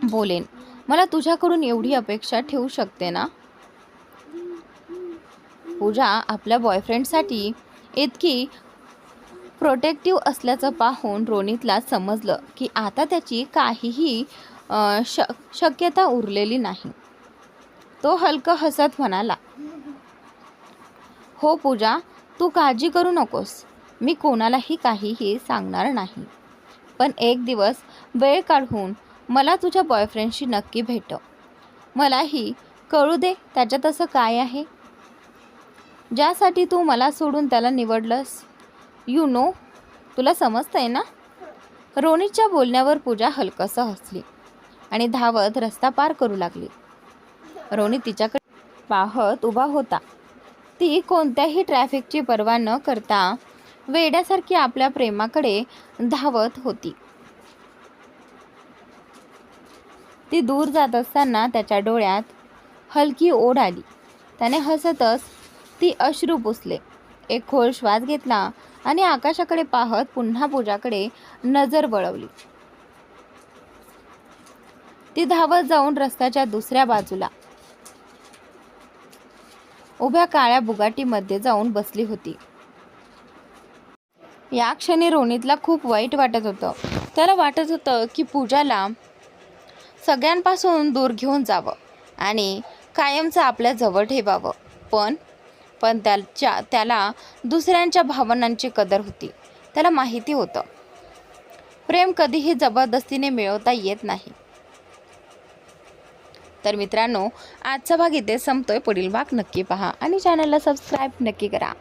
बोलेन. मला तुझ्याकडून एवढी अपेक्षा ठेवू शकते ना? पूजा आपल्या बॉयफ्रेंडसाठी इतकी प्रोटेक्टिव्ह असल्याचं पाहून रोनितला समजलं की आता त्याची काहीही शक्यता उरलेली नाही. तो हलकं हसत म्हणाला, हो पूजा, तू काळजी करू नकोस. मी कोणालाही काहीही सांगणार नाही. पण एक दिवस वेळ काढून मला तुझ्या बॉयफ्रेंडशी नक्की भेटव. मलाही कळू दे त्याच्यात असं काय आहे ज्यासाठी तू मला सोडून त्याला निवडलंस. यू नो, तुला समजतंय ना? रोनितच्या बोलण्यावर पूजा हलकंसं हसली आणि धावत रस्ता पार करू लागली. रोनित तिच्याकडे पाहत उभा होता. ती कोणत्याही ट्रॅफिकची पर्वा न करता वेड्यासारखी आपल्या प्रेमाकडे धावत होती. ती दूर जात असताना त्याच्या डोळ्यात हलकी ओढ आली. त्याने हसतच ती अश्रू पुसले. एक खोल श्वास घेतला आणि आकाशाकडे पाहत पुन्हा पूजाकडे नजर वळवली. ती धावत जाऊन रस्त्याच्या दुसऱ्या बाजूला उभ्या काळ्या बुगाटीमध्ये जाऊन बसली होती. या क्षणी रोनितला खूप वाईट वाटत होतं. त्याला वाटत होतं की पूजाला सगळ्यांपासून दूर घेऊन जावं आणि कायमचं आपल्या जवळ ठेवावं. पण त्याला दुसऱ्यांच्या भावनांची कदर होती. त्याला माहिती होतं प्रेम कधीही जबरदस्तीने मिळवता येत नाही. तर मित्रांनो, आजचा भाग इथे संपतोय. पुढील भाग नक्की पहा आणि चॅनलला सबस्क्राईब नक्की करा.